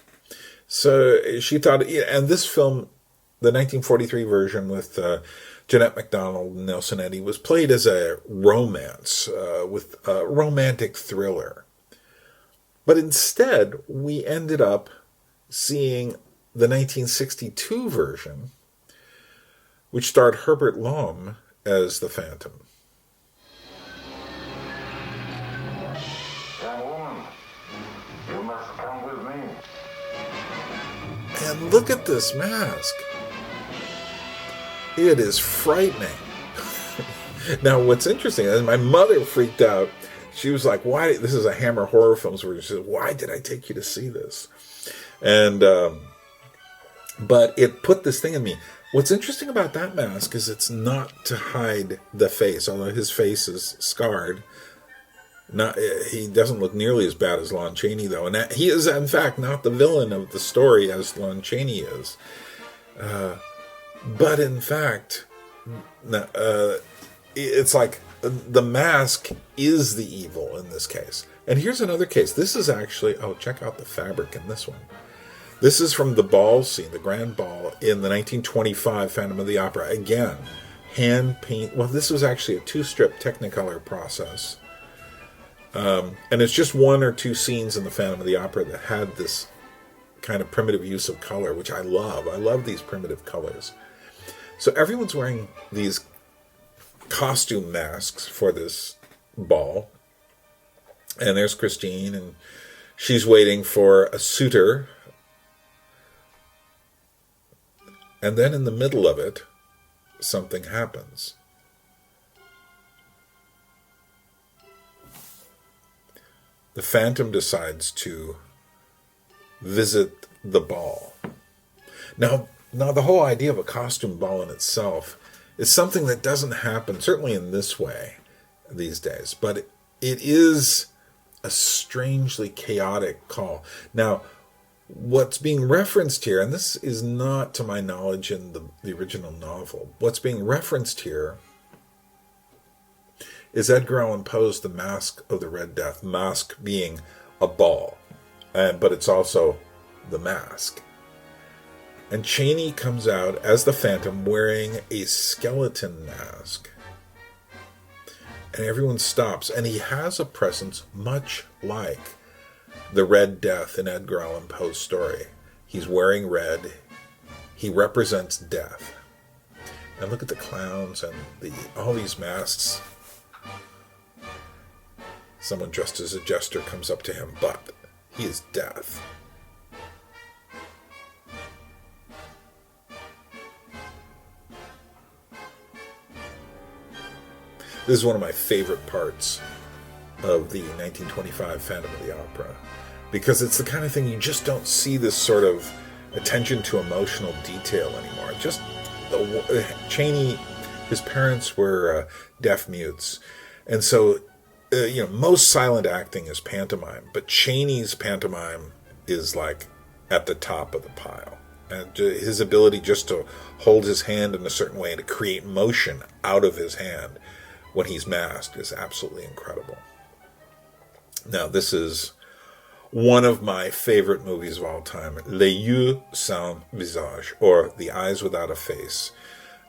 So she thought, and this film, the 1943 version with Jeanette MacDonald and Nelson Eddy, was played as a romance, with a romantic thriller. But instead, we ended up seeing the 1962 version, which starred Herbert Lom as the Phantom. Young woman, you must come with me. And look at this mask. It is frightening. Now, what's interesting is my mother freaked out. She was like, why? This is a Hammer Horror Films version. She said, why did I take you to see this? And, but it put this thing in me. What's interesting about that mask is it's not to hide the face, although his face is scarred. He doesn't look nearly as bad as Lon Chaney, though. And he is, in fact, not the villain of the story as Lon Chaney is. But in fact, it's like the mask is the evil in this case. And here's another case. This is actually, check out the fabric in this one. This is from the ball scene, the grand ball, in the 1925 Phantom of the Opera. Again, hand paint. Well, this was actually a 2-strip Technicolor process. And it's just one or two scenes in the Phantom of the Opera that had this kind of primitive use of color, which I love. I love these primitive colors. So everyone's wearing these costume masks for this ball. And there's Christine, and she's waiting for a suitor. And then in the middle of it, something happens. The Phantom decides to visit the ball. Now the whole idea of a costume ball in itself is something that doesn't happen, certainly in this way these days, but it is a strangely chaotic call. Now, what's being referenced here, and this is not to my knowledge in the original novel, what's being referenced here is Edgar Allan Poe's The Masque of the Red Death, masque being a ball, but it's also the mask. And Chaney comes out as the Phantom wearing a skeleton mask. And everyone stops, and he has a presence much like the Red Death in Edgar Allan Poe's story. He's wearing red. He represents death. And look at the clowns and all these masks. Someone dressed as a jester comes up to him, but he is death. This is one of my favorite parts of the 1925 Phantom of the Opera. because it's the kind of thing you just don't see this sort of attention to emotional detail anymore. Just Chaney, his parents were deaf mutes, and so most silent acting is pantomime, but Chaney's pantomime is like at the top of the pile. And his ability just to hold his hand in a certain way and to create motion out of his hand when he's masked is absolutely incredible. Now, this is one of my favorite movies of all time, Les Yeux sans Visage, or The Eyes Without a Face.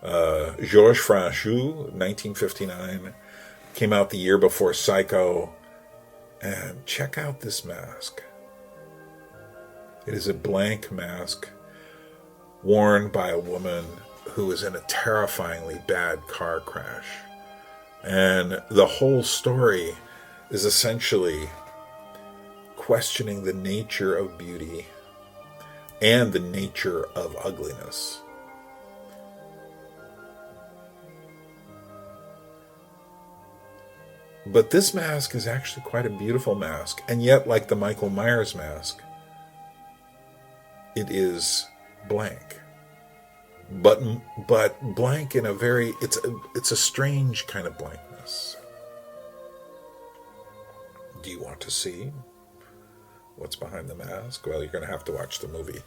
Georges Franchot, 1959, came out the year before Psycho. And check out this mask. It is a blank mask worn by a woman who was in a terrifyingly bad car crash. And the whole story is essentially questioning the nature of beauty and the nature of ugliness. But this mask is actually quite a beautiful mask, and yet, like the Michael Myers mask, it is blank, but blank in a very, it's a strange kind of blankness. Do you want to see what's behind the mask? Well, you're going to have to watch the movie.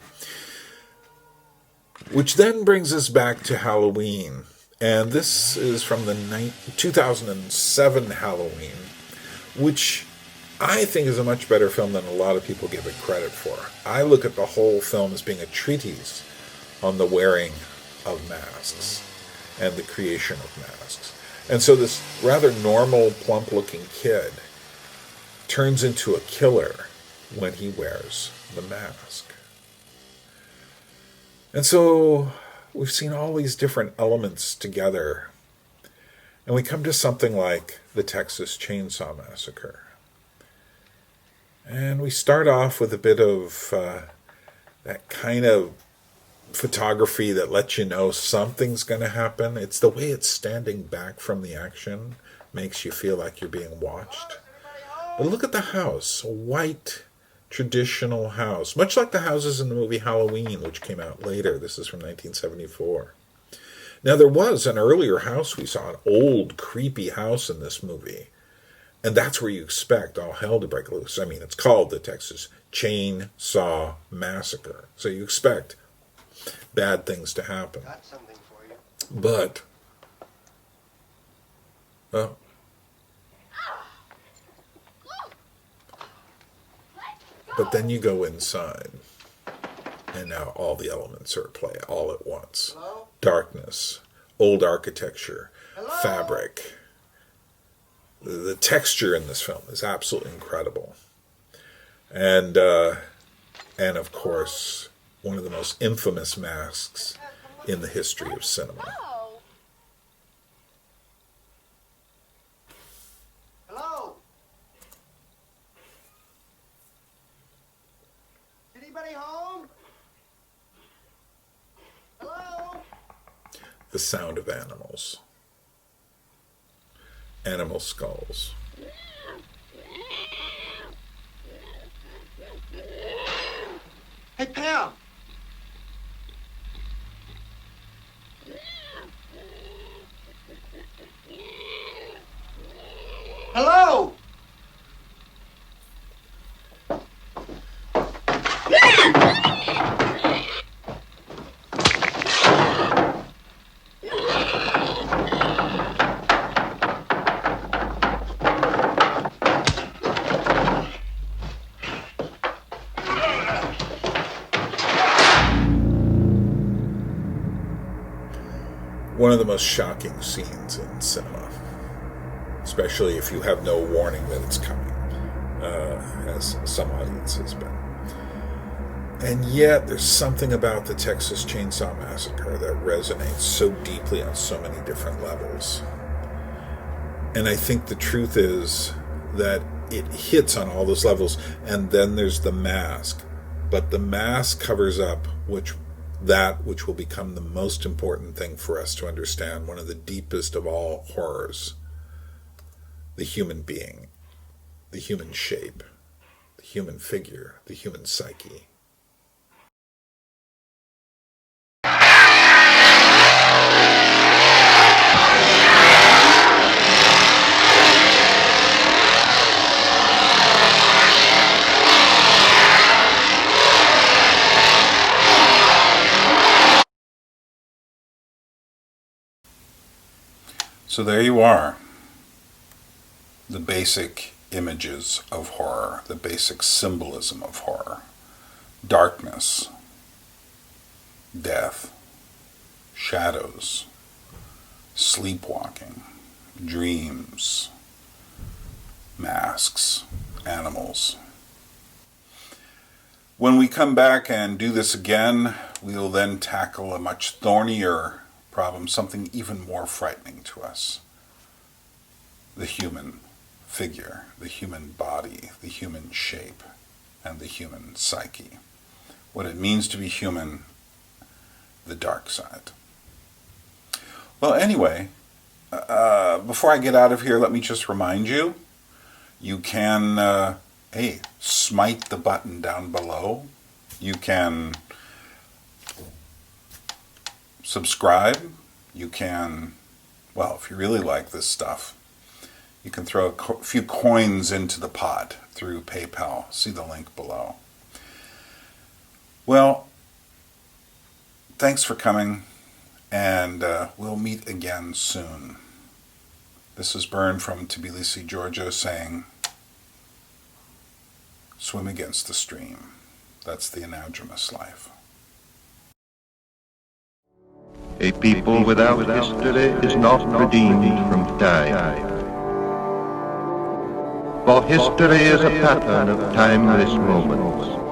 Which then brings us back to Halloween, and this is from the 2007 Halloween, which I think is a much better film than a lot of people give it credit for. I look at the whole film as being a treatise on the wearing of masks and the creation of masks. And so this rather normal, plump-looking kid turns into a killer when he wears the mask. And so we've seen all these different elements together, and we come to something like the Texas Chainsaw Massacre. And we start off with a bit of that kind of photography that lets you know something's going to happen. It's the way it's standing back from the action makes you feel like you're being watched. But look at the house, a white, traditional house, much like the houses in the movie Halloween, which came out later. This is from 1974. Now, there was an earlier house we saw, an old, creepy house in this movie. And that's where you expect all hell to break loose. I mean, it's called the Texas Chainsaw Massacre. So you expect bad things to happen. Got something for you. But then you go inside, and now all the elements are at play all at once. Hello? Darkness, old architecture, Hello? fabric. The texture in this film is absolutely incredible. And of course, one of the most infamous masks in the history of cinema. Hello? Anybody home? Hello? The sound of animals. Animal skulls. Hey, Pam! Hello? One of the most shocking scenes in cinema, especially if you have no warning that it's coming, as some audience has been. And yet, there's something about the Texas Chainsaw Massacre that resonates so deeply on so many different levels. And I think the truth is that it hits on all those levels, and then there's the mask. But the mask covers up which will become the most important thing for us to understand, one of the deepest of all horrors. The human being, the human shape, the the human figure, the human psyche. So there you are, the basic images of horror, the basic symbolism of horror. Darkness, death, shadows, sleepwalking, dreams, masks, animals. When we come back and do this again, we'll then tackle a much thornier problem, something even more frightening to us. The human figure, the human body, the human shape, and the human psyche. What it means to be human, the dark side. Well, anyway, before I get out of here, let me just remind you, you can, smite the button down below. You can subscribe. You can, well, if you really like this stuff, you can throw a few coins into the pot through PayPal. See the link below. Well, thanks for coming, and we'll meet again soon. This is Bern from Tbilisi, Georgia, saying, swim against the stream. That's the Anadromist life. A people without history is not redeemed from time. For history is a pattern of timeless moments.